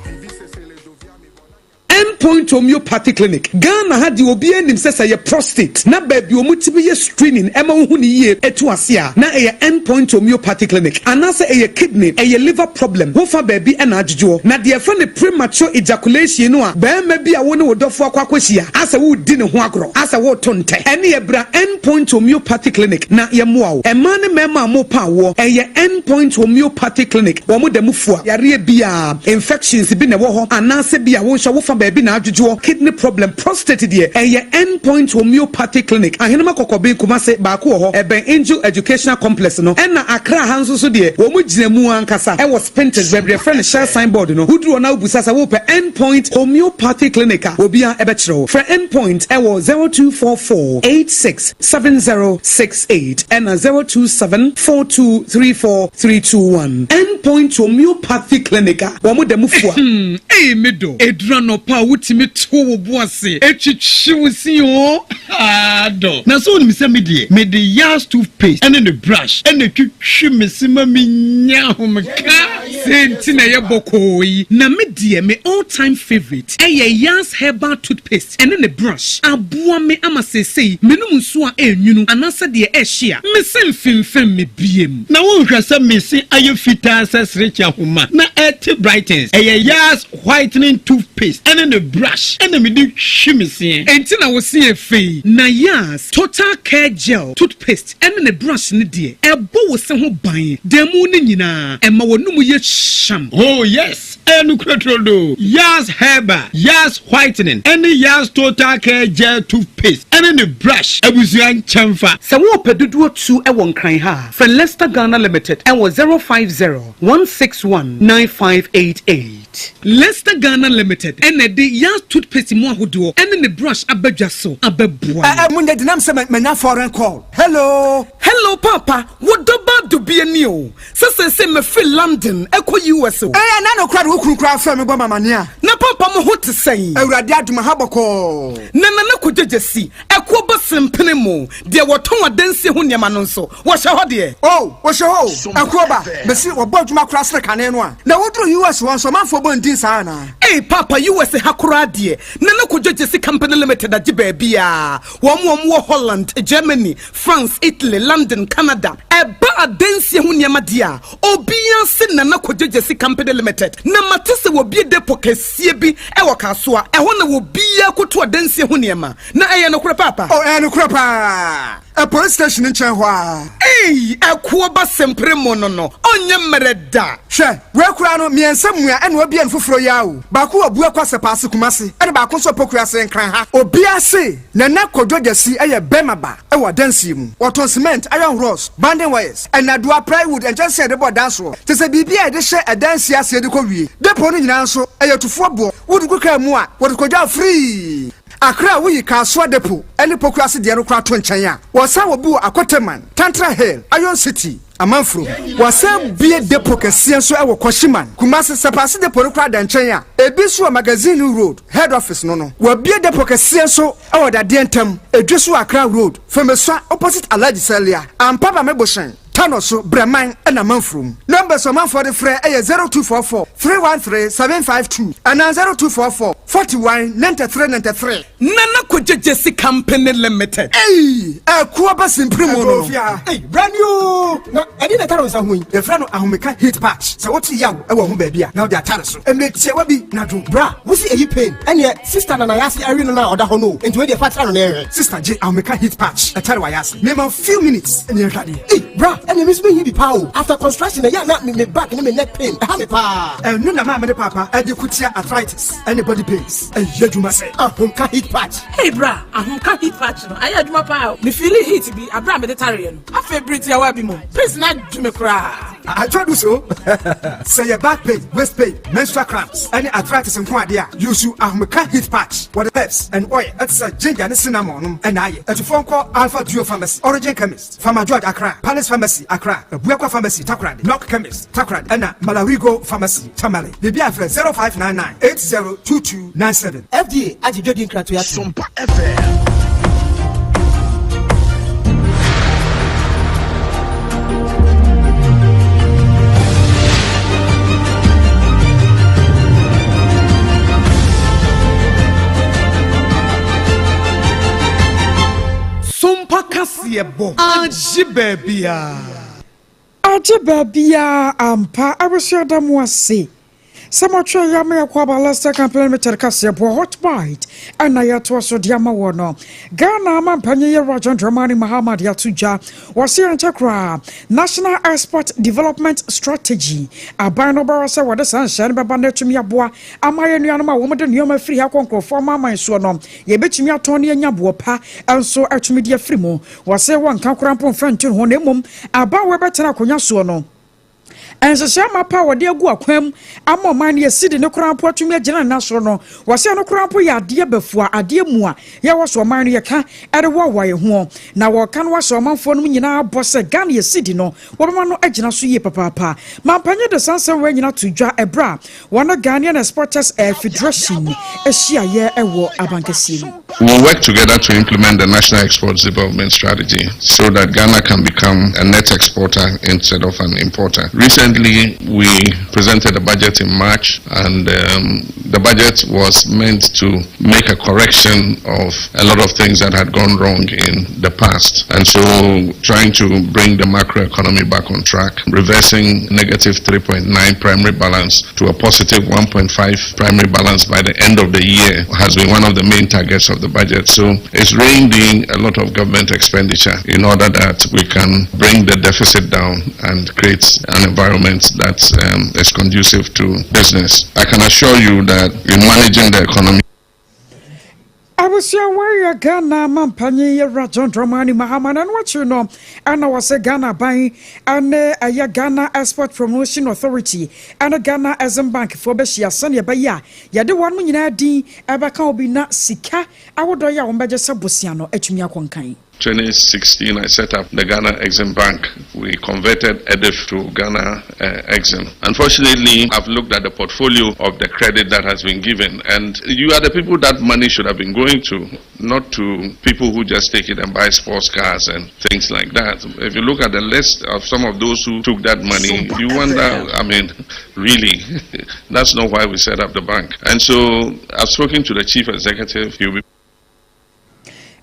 Endpoint Homeopathy Clinic. Ghana had the obien himself a prostate. Na baby omutibi screening. Emma huni ye etuasia. Na a Endpoint Homeopathy Clinic. Anasa a kidney, a liver problem. Hofa baby and ajjo. Na the friend premature ejaculation noa. Be maybe a one would offer kwakweshia. Asa wood dinner huagro. Asa wo tonte. Any ebra Endpoint Homeopathy Clinic. Na ye muao. A man mema mo power. A ye Endpoint Homeopathy Clinic. Wamu de mufua. Yari bia infections been a woho. Anasa bia wonsha wofa baby na ajjo residual kidney problem prostate deɛ ɛyɛ endpoint homeopathy clinic ahenema kɔkɔbe kumase baako wɔ hɔ ɛbɛn angel educational complex no ɛna akra ha nso so deɛ wɔn mu gyina mu ankasa ɛwɔ spintex baabi yɛfrɛ no share signboard no woduru na wobusa sɛ wopɛ endpoint homeopathy clinic a obia ɛbɛkyerɛ wo frɛ endpoint ɛwɔ 0244867068 ɛna 0274234321 endpoint homeopathy clinic a wɔn da mu fua medo edura no pa wutimi to wo boase etwitwi wo si o ado na so ni se me de yas toothpaste and the brush and the twitwi me se ma me nya homka senti na ye bokoi na me de me all time favorite yas herbal toothpaste and the brush aboa me ama sesei menum nso a enwunu anasa de ehia me se mfimfim me biem na wo hwɛ se me se aye fita sesrecha homa na eti brightens yas whitening toothpaste and then the brush and then me do shimmy and na wo see fe na yas total care gel toothpaste and then the brush ni de ebo wo se ho ban demu ni nyina e ma wonum ye sham oh yes enu krotrodo yas herbal yas whitening and yas total care gel toothpaste and then the brush abusuan chamfa se wo pedudu tu e won kran ha for Leicester Ghana Limited and was 050-161-9588 Leicester Ghana Limited and the yas toothpaste mo ahodo and the brush abadwa so ababua munde dinam se manya foreign call hello papa what about to be a new se me feel London eko US na no kra wo kurukura fa me bo mamania na papa mo ho te sei awurade aduma haboko na kujejesi eko ba sempene mo de woton adanse ho niam no nso wo hye ho de wo hye ho eko ba besi wo bo aduma kra sre kane no a na woduru US won so manfo bo ndin sa na papa US hakura de na kujejesi company limited agi ba bia wo wo Holland Germany France Italy London Canada eba adanse ho niam de a obia se na kujejesi company limited na matese wo bi depo kasie bi e wo kasoa e ho na wo bia koto adanse ho niam na eye no kura papa no kura pa a police station in Chenhua akuo ba sempre mo no onye mereda hwe we kura no miensam a ene obi an foforo yawo ba ko abu akwase paase kumase ene ba ko so pokura se nkran ha obi ase na kodwogasi eye bemaba e wo dansi mu woton cement iron rods banding wires and Adwoa plywood and just said about danso te se bibia e de hye adansi ase de ko wie depo no nyina nso eye tufo bo wodu kuka mu a wodu kodwa free Accra we KWAKU depo any pokrasi de no kra to nchen a wosa wo bi Akoteman Tantra Hill Iron City Amanfro wosa bie depo kese so e wo Koshiman Kumasi sepase depo no kra da nchen a ebi so magazine road head office no wo bie depo kese so e wo da de ntem edweso Accra road femeso opposite Alhaji Salia ampaba meboshen Tanoso Breman and Amanfrum. Numbers of man for the fray 0244 313 752 and 0244 41 93 93. Nana Kujejesi Company Limited. Kuabas in Primo. Brand new. No, I didn't tell us the friend of Ahumeka hit patch. So what's young? I won't baby. Now they are Tanaso. And let's say what be Nadu Bra. What's the pain? And yet, sister and I ask the arena now or the hono into where the fat on there. Sister J. Ahumeka hit patch. I tell you, I ask. Name a few minutes and you're ready. Hey, bra. And you miss me be power after construction the young me back and me neck pain have pa no na mama papa and you could see arthritis anybody pains and you do must say ahumka heat patch hey bra ahumka heat patch no I do my power me feel heat be abra mediterranean favorite ya wabi mo please na do me cry I told you so say your back pain waist pain menstrual cramps any arthritis and quadia use ahumka heat patch what the herbs and oil it's a ginger and cinnamon and I at phone call Alpha Duo Pharmacy Origin Chemist Farmer George Accra Palace Pharmacy Accra Buakwa Pharmacy Takrade Knock Chemist Takrade and Malarigo Pharmacy Tamale the BFR 0599 802297 FDA Ajidodin Kratoya Sompa FM. Sompa Kasiebo Ajibebia Aje babia ampa abusua da mu ase Samotra Yama Kwaba last complimentary Cassiapo hot bite and Nayatwaso Diama Wono. Ghana Mampanya Rajan Dramani Muhammad Yatuja was here in ACCRA National Export Development Strategy. A Bino Barasa was the sunshine Babane to Miabua, Amaya Nianama woman the Yoma free Hakonko for Mama and Sono, Yebetimia Tony and Yabuapa, and so Archimedia Frimo was a one Kankrampo friend to Honemum, about Webetana Konyasono. And so shama power dear go kwem amo man ye sidi no krampo atumi agina naso no wase no krampo ya de befua ade mua ye waso man ye ka ere wo ye ho na wo kan waso manfo no nyina abose Ghana ye sidi no wo ma no agina so ye papa mampanye de sansan we nyina to dwa ebra wono Ghanaian Exporters Federation ehia ye ewo abankesi. We work together to implement the National Exports Development Strategy so that Ghana can become a net exporter instead of an importer. Recently, we presented a budget in March, and the budget was meant to make a correction of a lot of things that had gone wrong in the past. And so trying to bring the macroeconomy back on track, reversing negative 3.9 primary balance to a positive 1.5 primary balance by the end of the year has been one of the main targets of the budget. So it's reined in a lot of government expenditure in order that we can bring the deficit down and create an environment that is conducive to business. I can assure you that in managing the economy, I was your warrior Ghana Mampany Rajon Dramani Muhammad and what you know, and I was a Ghana buying and a Ghana Export Promotion Authority and a Ghana Azim Bank for Beshia Sonia Baya. Ya the one when you di Abaka be not sika. I would do ya on Baja Sabusiano, Echumia Konkai. 2016, I set up the Ghana Exim Bank. We converted EDIF to Ghana Exim. Unfortunately, I've looked at the portfolio of the credit that has been given, and you are the people that money should have been going to, not to people who just take it and buy sports cars and things like that. If you look at the list of some of those who took that money, you wonder, I mean, really, that's not why we set up the bank. And so I've spoken to the chief executive. He'll be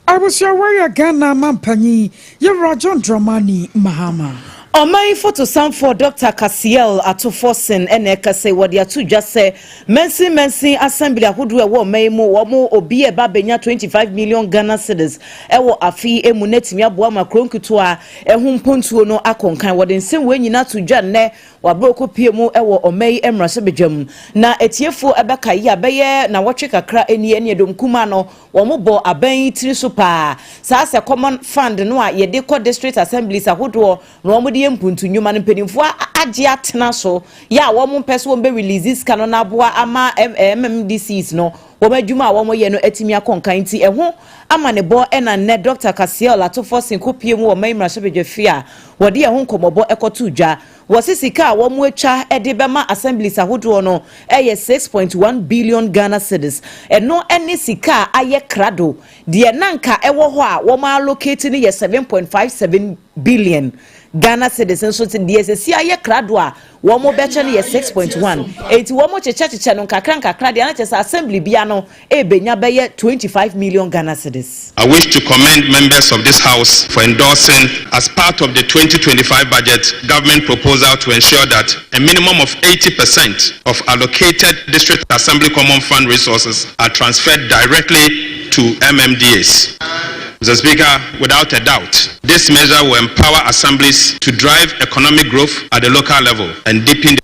I was your warrior Ghana Mampany, your Rajon Dramani Mahama. Omai photo sound for Dr. Cassiel Atofosen Eneka say what ya to just say Mensi assembly ahudu ewo meimu wamo obi eba benya 25 million Ghana cedis ewo afi emunetimi aboa makronkutua ehum pontuo no akonkan wode nsem we nyina to dwa ne wabroko piemu ewo omai emrase bejam na etiefo ebeka yi abeye na wotwe kakra eni edom kuma no wamo bo aban tiri so pa sa se common fund no a yede ko district assemblies ahudu no mpuntu nyuma mpedimfo agye atena so ya wo mo pese wo be releases kano na boa ama MMDCs no wo madwuma wo mo ye no atimi akonkan ti eho ama ne bo ena ne Dr. Cassiel Atofosen kopie mu wo maimra so bedwafia wo de eho nkomobo ekoto dwa wo sisika wo mo atwa ede bema assemblies ahodo no eye 6.1 billion Ghana cedis eno ene sika aye krado de nanka ewo ho a wo ma allocate ni ye 7.57 billion Ghana citizens so the DSC aye krado a wo mo beche ne 6.1 enti wo mo cheche no kakra de na chese assembly bia no e benya beye 25 million Ghana cedis. I wish to commend members of this house for endorsing as part of the 2025 budget government proposal to ensure that a minimum of 80% of allocated district assembly common fund resources are transferred directly to MMDAs. Mr. Speaker, without a doubt, this measure will empower assemblies to drive economic growth at the local level and deepen the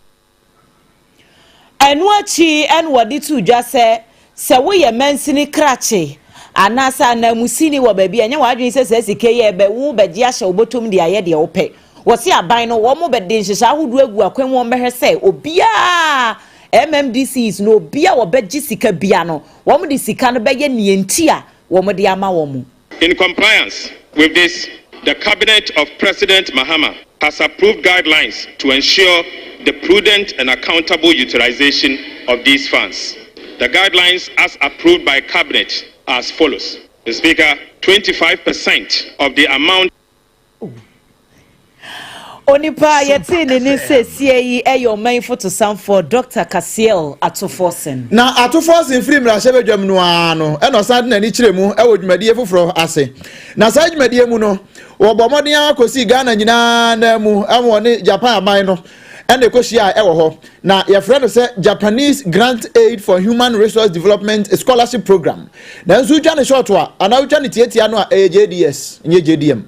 Enwachi enwadi tu jase se we ye mensini krache anasa na musini wo baabi anya wadwen se sike ye be wo beji ahye obotom de aye de ope wosi aban no wo mo be de nhihya ahodo agu akwan wo mehwe se obia MMDCs no obia wo beji sika bia no wo mo de sika no be ye nientia wo mo de ama wo mo. In compliance with this, the Cabinet of President Mahama has approved guidelines to ensure the prudent and accountable utilization of these funds. The guidelines as approved by Cabinet are as follows. The Speaker, 25% of the amount Onipa yetini ni sesiye eyo main photo sound for Dr. Cassiel Atofosen. Na Atofosen free mrashebe dwamno ano eno sande na ni kiremu ewo dwumadie foforo ase. Na sa dwumadie mu no wo bomoden akosi Ghana nyina na mu amwo ne Japan aban no and the koshia ewo ho na your friend say Japanese Grant Aid for Human Resource Development Scholarship Program na nso twa ne short wa ana twa ne tietia no AJDS nye JDM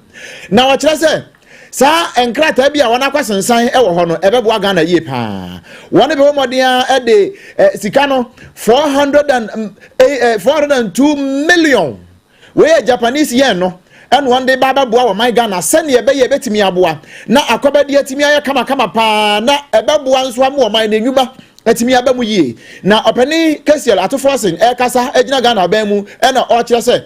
na wa kire say sa enkrata bia wana kwasensan ewo ho no ebebo aga na yie pa wona be modia e de sika no 402 million we Japanese yen no and one day baba boa wa my Ghana send ye be ye betimi aboa na akobadi atimi aye kama pa na ebeboa nso am wo my na nwuma atimi abamu yie na opani kesiel atoforcing e kasa agina Ghana ban mu e na o kire se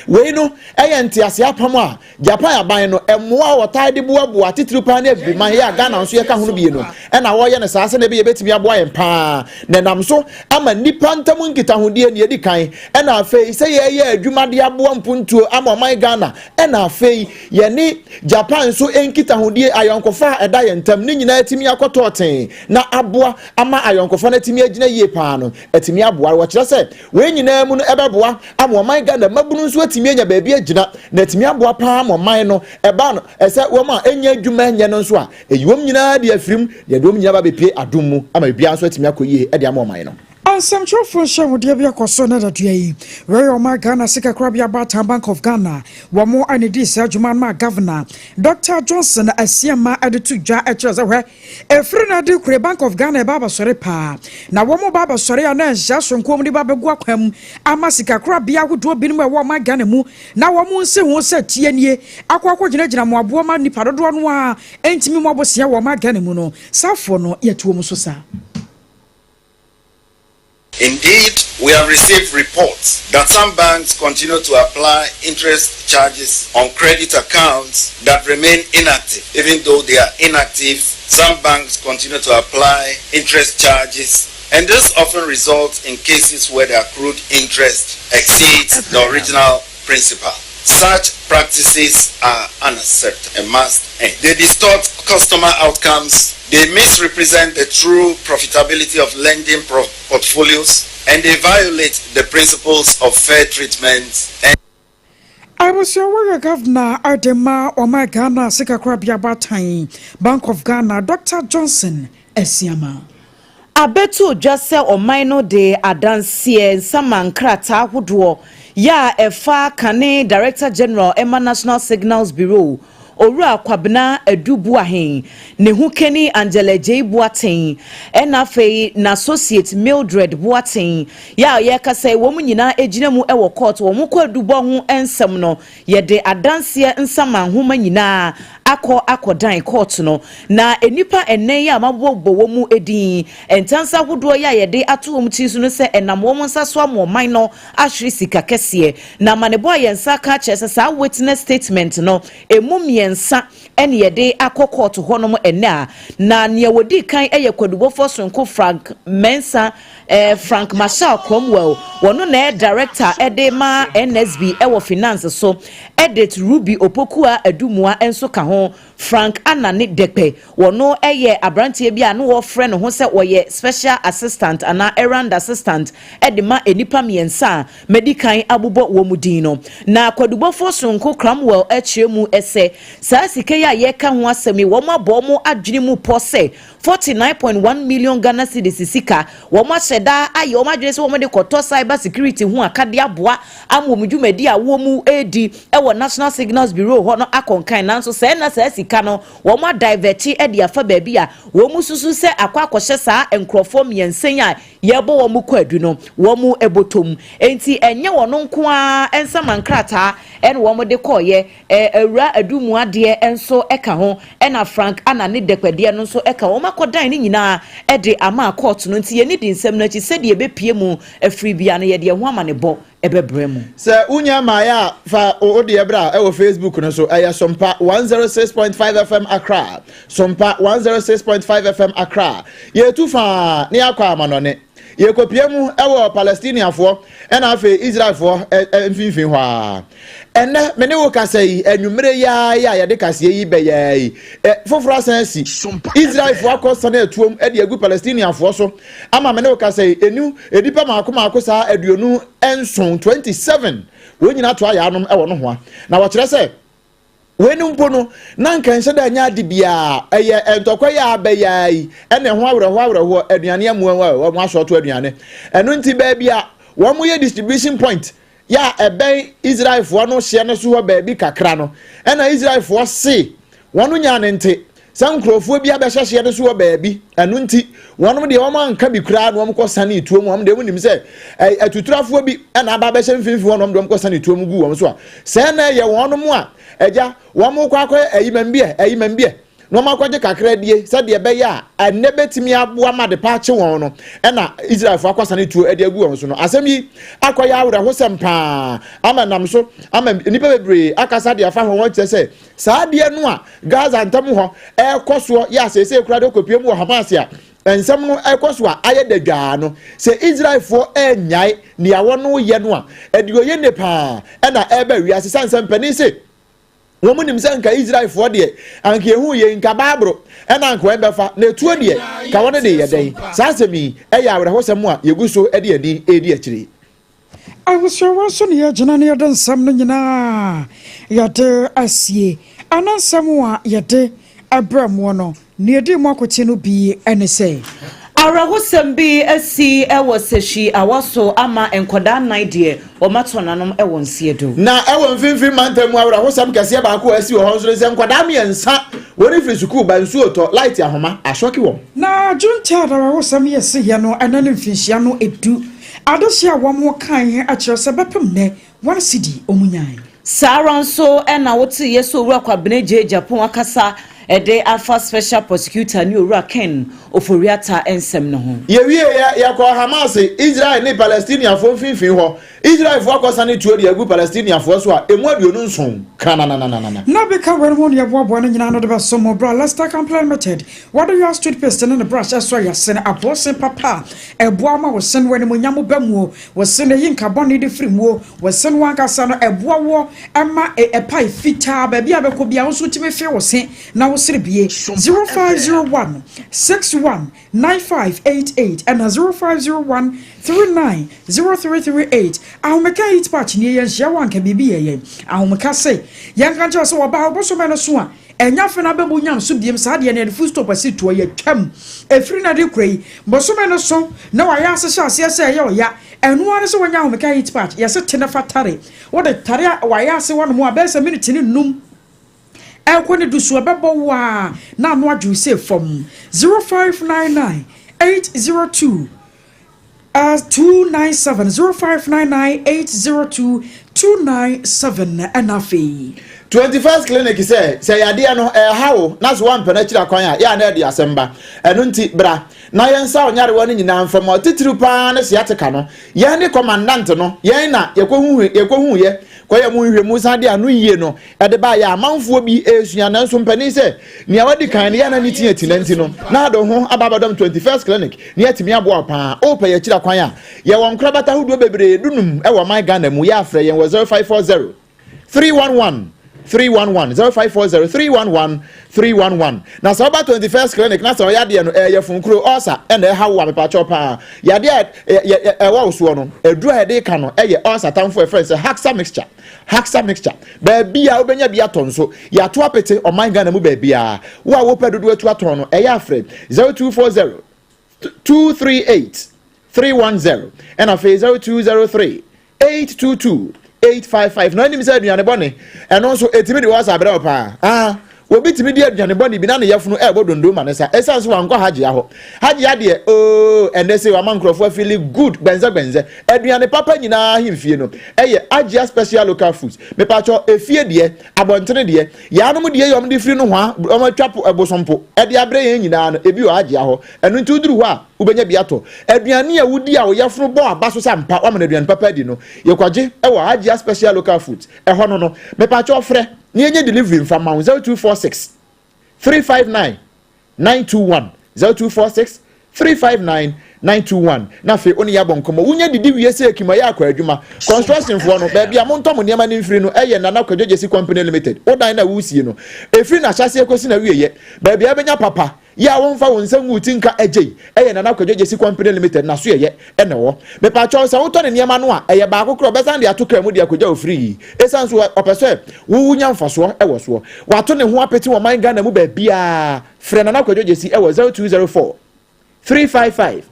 we no enti ase apam a Japan aban no emoa wotai de boa titiri pa na bi man ya Ghana nso ye ka hono bi no e na wo ye ne saase na be ye betimi aboa ye pa na nam so ama nipa ntamu nkita hodie ne edi kan e na afei se ye adwuma de aboa mpuntuo ama man Ghana e na afei ye ni Japan so enkita hodie ayonkofa eda ye ntam ni nyina atimi akoto ten na aboa ama ayonkofa na atimi agina ye pa no atimi aboa wo kire se we nyina mu no ebeboa ama man Ghana mabunu atimi anya baabi agina na atimi aboa pa man no eba no ese wo ma enya adwuma anya no nso a eyiwom nyina de afirim de dom nyina ba bepie adom mu ama bia nso atimi akoyie e de ama man no Ansem chofo shemu dia bia koso na da dua where your my Ghana sika krabia bata Bank of Ghana wo mo anidi sa adwuma ma governor Dr. Johnson asiama adetu dwa echeze hwe efri na de kure Bank of Ghana baba sore pa na wo mo baba sore ya na nhya sonkom ni baba gu akwam ama sika krabia hodo binum e wo ma Ghana mu na wo mo nse ho sa tienie akwa gina mo abo ma nipa dodo no a entimi mo bosia wo ma Ghana mu no safo no yetuo mu so sa. Indeed, we have received reports that some banks continue to apply interest charges on credit accounts that remain inactive. Even though they are inactive, some banks continue to apply interest charges, and this often results in cases where the accrued interest exceeds the original principal. Such practices are unacceptable and must end. They distort customer outcomes. They misrepresent the true profitability of lending portfolios, and they violate the principles of fair treatment. I was your governor Adema Oma Ghana Sika Krabia Batain Bank of Ghana Dr. Johnson Esiama. Abetu just say Omaino de Adansie Samankrata Huduo ya Efa Kane Director General Emma National Signals Bureau Owura Kwabena Adubuahen ne hukeni Angela J Boateng enafei na associate Mildred Boateng ya yeka say wo mu nyina ejina mu ewo court wo mu kwadubo ho ensem no ye de adanse nsama homa nyina akodan court no na enipa enen ya mabobbo wo mu edin entansa hodo ya ye de ato wo mu ti su no se enam wo mu nsaso amoman no ahwere sika kese na manebo ayensa ka chese sa witness statement no emum nsa ene yede akokoto honom ene a na ne wodi kan eye kwadubo fosonko Frank Mensa Frank Marshall Cromwell wono na director edema NSB ewo finance so edit Ruby Opokua Adumua enso ka ho Frank Anani Dekpe wono eye abrantie bia no wo frɛ no ho sɛ woyɛ special assistant ana errand assistant edema enipa miensa medical abubo wo mudin no na kwadubo fosonko Cromwell echiemu ese saa sike ya yeka ho asemi wo mabɔ mo adwene mu pɔse 49.1 million Ghana cedis sika wo ma hyeda aye wo madwene se wo de koto cyber security ho akade aboa amomdwumadi a wo mu edi ewo National Signals Bureau ho no akonkan nanso se na saa sika no wo ma divert e de afa baabi a wo mu susu se akwakohye saa enkrofo miensen a yebo wo mu kwadu no wo mu ebotom enti enye wo no nko a ensamankrata en wo mu de koye awura adumu ade enso eka ho ena Frank Anani Dekwede no nso eka wo makodan ni nyina e de ama court no nti ye ni di nsem na chi se de bepie mu afri bia no ye de ho ama ne bo ebebremu se unya maya fa odi ebra e wo Facebook no so aya Sompa 106.5 FM Accra Sompa 106.5 FM Accra ye tu fa ne akwa amanone ye kopie mu e wo Palestinianfo e na afa Israelfo mfinfin ho a ene me ne wo kasai anwumere ya de kase yi be ya yi foforo sansi Israelfo akosa na etuom e de agu Palestinianfo so ama me ne wo kasai enu edipa maako sa aduonu enson 27 we nyina to aya anom e wo no ho na wo kire se wenu mpono na nkanse da nya de bia eye entokwa ya abayai ene ho awreho aduane amuwa wo asoto aduane eno nti ba bia wo mo ye distribution point ya ebe Israel fo no hye no so ho ba bi kakra no ena Israel fo se wono nya ne nte sankrofo bi abehye no so ho ba bi eno nti wono de wo man ka bi kura no ko sane tuom wo de wonim se atuturafo bi ena aba behye mfimfi wono de ko sane tuom gu wo so a se na ye wono mo a eja wo mo kwa ayimambie no makwaje kakra die se de be ya ane betimi aboa ma de pa che won no ena Israel fo akwasane tuo ade agu won so no asem yi akoya awre ho sempa ama nam so ama nipa bebre akasa de afa ho won se saa de no a Gaza ntam ho ekoso ya sese kura de kopiem wo Hamas ya ensem no ekoso a aye dadwa no se Israel fo enyai ne awo no ye no a edigo ye ne pa ena ebe wi asesa nsem pani se womu nimse nka Israel fo de anka ehu ye nka babro ena anka ebefa na etuo de ka wona de yeden sasemi eya awre ho sem a yeguso ede adi edi akire awuso so ne yagina ne yeden sam no nyina yade asie anansam a yede abramo no ne yedi mo akote no bi ene se Arawosem bi asi ewo seshi awaso ama enkoda naidie o matonanom ewo nsiedo na ewo mfimfim mantamu arawosem kase ba ko asi o honso se enkoda miensa wori free school ba nsu oto light ahoma ashoki wo na junta arawosem yesi ye no anane mfinhia no edu adosia wo mo kan a kire se bepem ne 1 cedi omunyan saranso ena woti yeso owura kwabene je Japan akasa ede alpha special prosecutor ni owura Ken oforiata ensem no ho ye wie ya ko Hamas Israel ni Palestinian fo finfin ho Israel fo akosa ni tuo de agu Palestinian fo so a emu aduonu nson kana na beka wermo ne boabo na nyina no de ba somo bra Lester complemented what do you street paste in the brush so ya sen abose papa eboa ma wo sen wani mo nyamo bamu wo sen yin carbon de free mu wo sen wanka sa no eboa wo ema pai fita ba bia be ko bia wo so timi fe wo sen na wo sere bie 0501 619588 and 0501 390338 ahomeka hit patch ni ye hia wanka bibi ye ahomeka say yan kan cho so wo ba oboso me no so a enya fe na bemu nyam so biem sa de na full stop asi to ye twam efiri na de krei boso me no so na wa ya asese ase ye o ya enu ane so wonya ahomeka hit patch ye se tena fatare wo de tare wa ya ase wono mo abesa minute ni num ekone dusu abebo wa na no adwu say from 0599 802 297 0599 802 297 anafi 21st clinic say yade no hawo na so one penachira kwan ya na de asemba eno nti bra na yensa onyare woni nyina mfam titiri pa na se yateka no ye ne commandant no ye na yekohu ye kwaya mu hwe musa de anu yie no ede ba ya amanfo bi esua na nso mpani se nia wadi kan ya na niti atinanti no na do ho ababadom 21st clinic ne atimi abo pa o pa ya kira kwan ya ye won krabata hudo bebre dunum e wo my Ghana mu ya afre ye 0540 311 0540 311 na so about 21st clinic na so ya de no ye funkuro osa e na ha wo amepa chopa ya de wa uso no edru ha de ka no ye osa tamfo e friends ACCRA mixture ba bia obenya bia ton so ya to apete o my Ghana mu ba bia wo a wo pedodo atu aton no ye afre 0240 238 310 and afa 0203 822 855 no enim say aduane bone eno so etimi de wasa abere opa obi timi de aduane bone bi na ne yefunu bodondo ma ne sa esanse wa nkwa haji aho haji ade ende se wa mankrofo feel good benze aduane papa nyina himfie no AGYEIWAA special local foods me pa cho efie de abontene de ya no de yom de firi no ho a o twapo ebosompo de abre yen nyina no ebi o haji aho eno nti uduru ho a ubenya biato aduane a wudi a wo yefunu bo abaso sampa wa ma aduane papa di no yekwaje AGYEIWAA special local foods ho no me pa cho frɛ ni enye delivery from 0246 359 921 0246 359 921 na fe oni ya bonkomo wunya didi wiese ekima ya akwa adwuma construction fo no ba bia montom niam ne mfiri no nana kwadwogesi company limited odan na wusie no efiri na hyase ekosi na wieye ba bia benya papa ya wonfa wonsam wutinka agye eye na nakwadwo Jesse Company Limited na so ye ene wo me pa cho sa woto ne niema no a eye ba akokro besan de atokra mu de akwadwa ofiri esan so opese wo nya mfaso e wo so wato ne ho apeti wo man Ghana mu ba bia frɛ na nakwadwo Jesse e wo 0204 355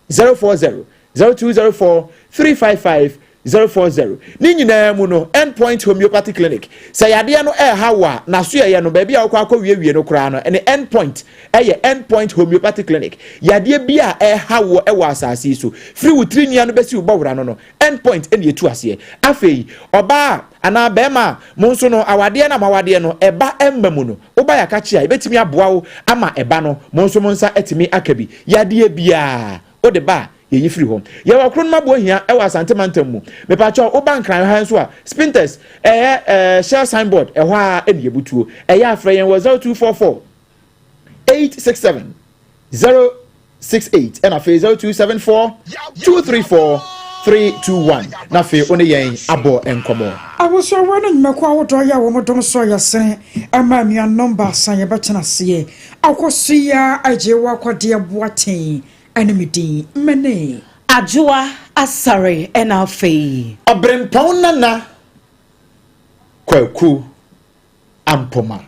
040 0204 355 040 ni nyina mu no Endpoint Homeopathy Clinic say yade no hawa na so ye no ba bia akwa wie no kra no ene Endpoint Endpoint Homeopathy Clinic yade bia hawo wa asase so free wutri nia no besi ubawra no Endpoint ene etu ase afei oba ana bema monso no awade na mawade no eba emmamu no oba ya kachi a betimi aboa wo ama eba no monso monsa etimi akabi yade bia ode ba ye free home ye wa kron mabo hia e wa asante mantam mu me pa cho oban kran ha so a spinters share signboard e ho a e de butuo e ya afra yen 0244 867 068 and afi 0274 234 321 na fi one yen abo enkomo awoso wana nyimako awodo ya wo modom so ya sen ama nua number san ye betena se AKOSUA AGYEIWAA KODIE BOATENG Enemy mene Adwoa Asare Obrempong-NANA KWAKU AMPOMAH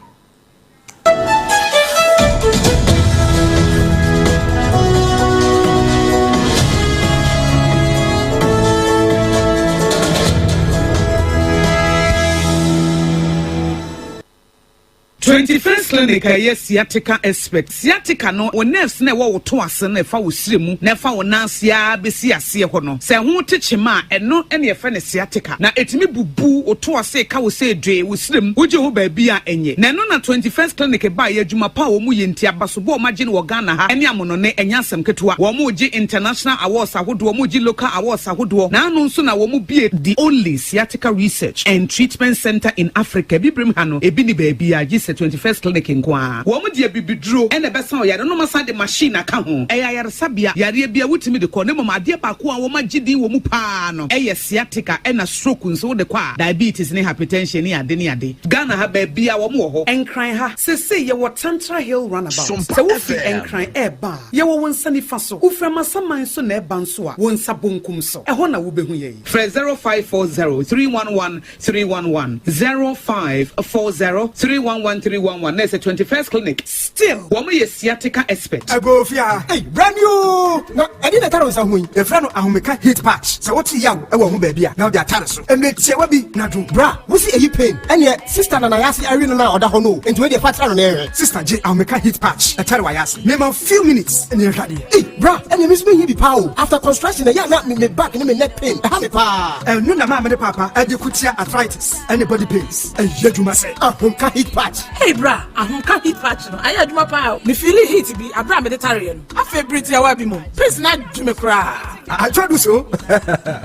21st clinic yes sciatica expert sciatica no o nerves na wo to ase na fa wo siremu na fa wo nansia besi ase ho no se ho techema eno ene efa ne sciatica na etimi bubu o to ase ka wo se dwe wo siremu woje ho ba bia enye na no na 21st clinic ba ya adwuma pa wo mu yenti abaso bo ma gine wo Ghana ha ene amono ne enyasem ketewa wo mu gi international awards ahodo wo mu gi local awards ahodo na anu nso na wo mu bie the only sciatica research and treatment center in Africa bibrim ha no ebi ni ba bia gi 21st clinic nkwa wo mu die bibidro ene besa o yare no masa de machine aka ho yare sabia yare bia wutimi de ko ne mama de ba ko a wo magidi wo mu pa no sciatica ena stroke nso de kwa diabetes ne hypertension ne ade Ghana ha ba bia wo mu ho enkran ha sese ye wo Tantra Hill runabout se wo fi enkran eba ye wo wonsani fa so wo fra masaman so na eba nso a wo nsa bonkum so ho na wo behu ye 0540 311 311 0540 311 311 next 21st clinic still woman ye sciatica expert agofia hey brand new no edi na taro sa hu e fra no ahomeka heat patch se what yaw e wo ho ba bia now they are so and tie wa bi na do bra wo si eyi pain ene sister na yasi awi no na oda ho no enti we dey fatra no na sister J ahomeka heat patch e tare wa yasi name a few minutes ene hade hey bra ene miss me hi bi power after construction ya na me back ne me neck pain ha me pa no na ma me papa e dey kutia arthritis anybody pains e yeduma say ahomeka heat patch hey bra ahomeka heat patch no aya adwuma pa me feel heat bi abra me dey tare no afabrity ya wa bi mo please na dwume kra I told you so.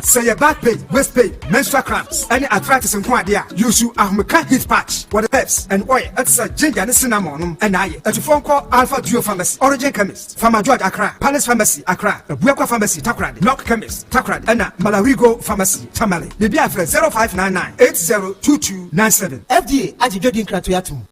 Say your back pain, waist pain, menstrual cramps, any arthritis and quadia. Use you ahomeka heat patch. What the herbs and oil. It's a ginger and cinnamon. And I at a phone call Alpha Duo Pharmacy, Origin Chemist, Pharma George Accra, Palace Pharmacy, Accra, Buakwa Pharmacy, Takrad, Knock Chemist, Takrad, and Malarigo Pharmacy, Tamale. The BFL 0599 802297. FDA, Ajidodin Kratuatum.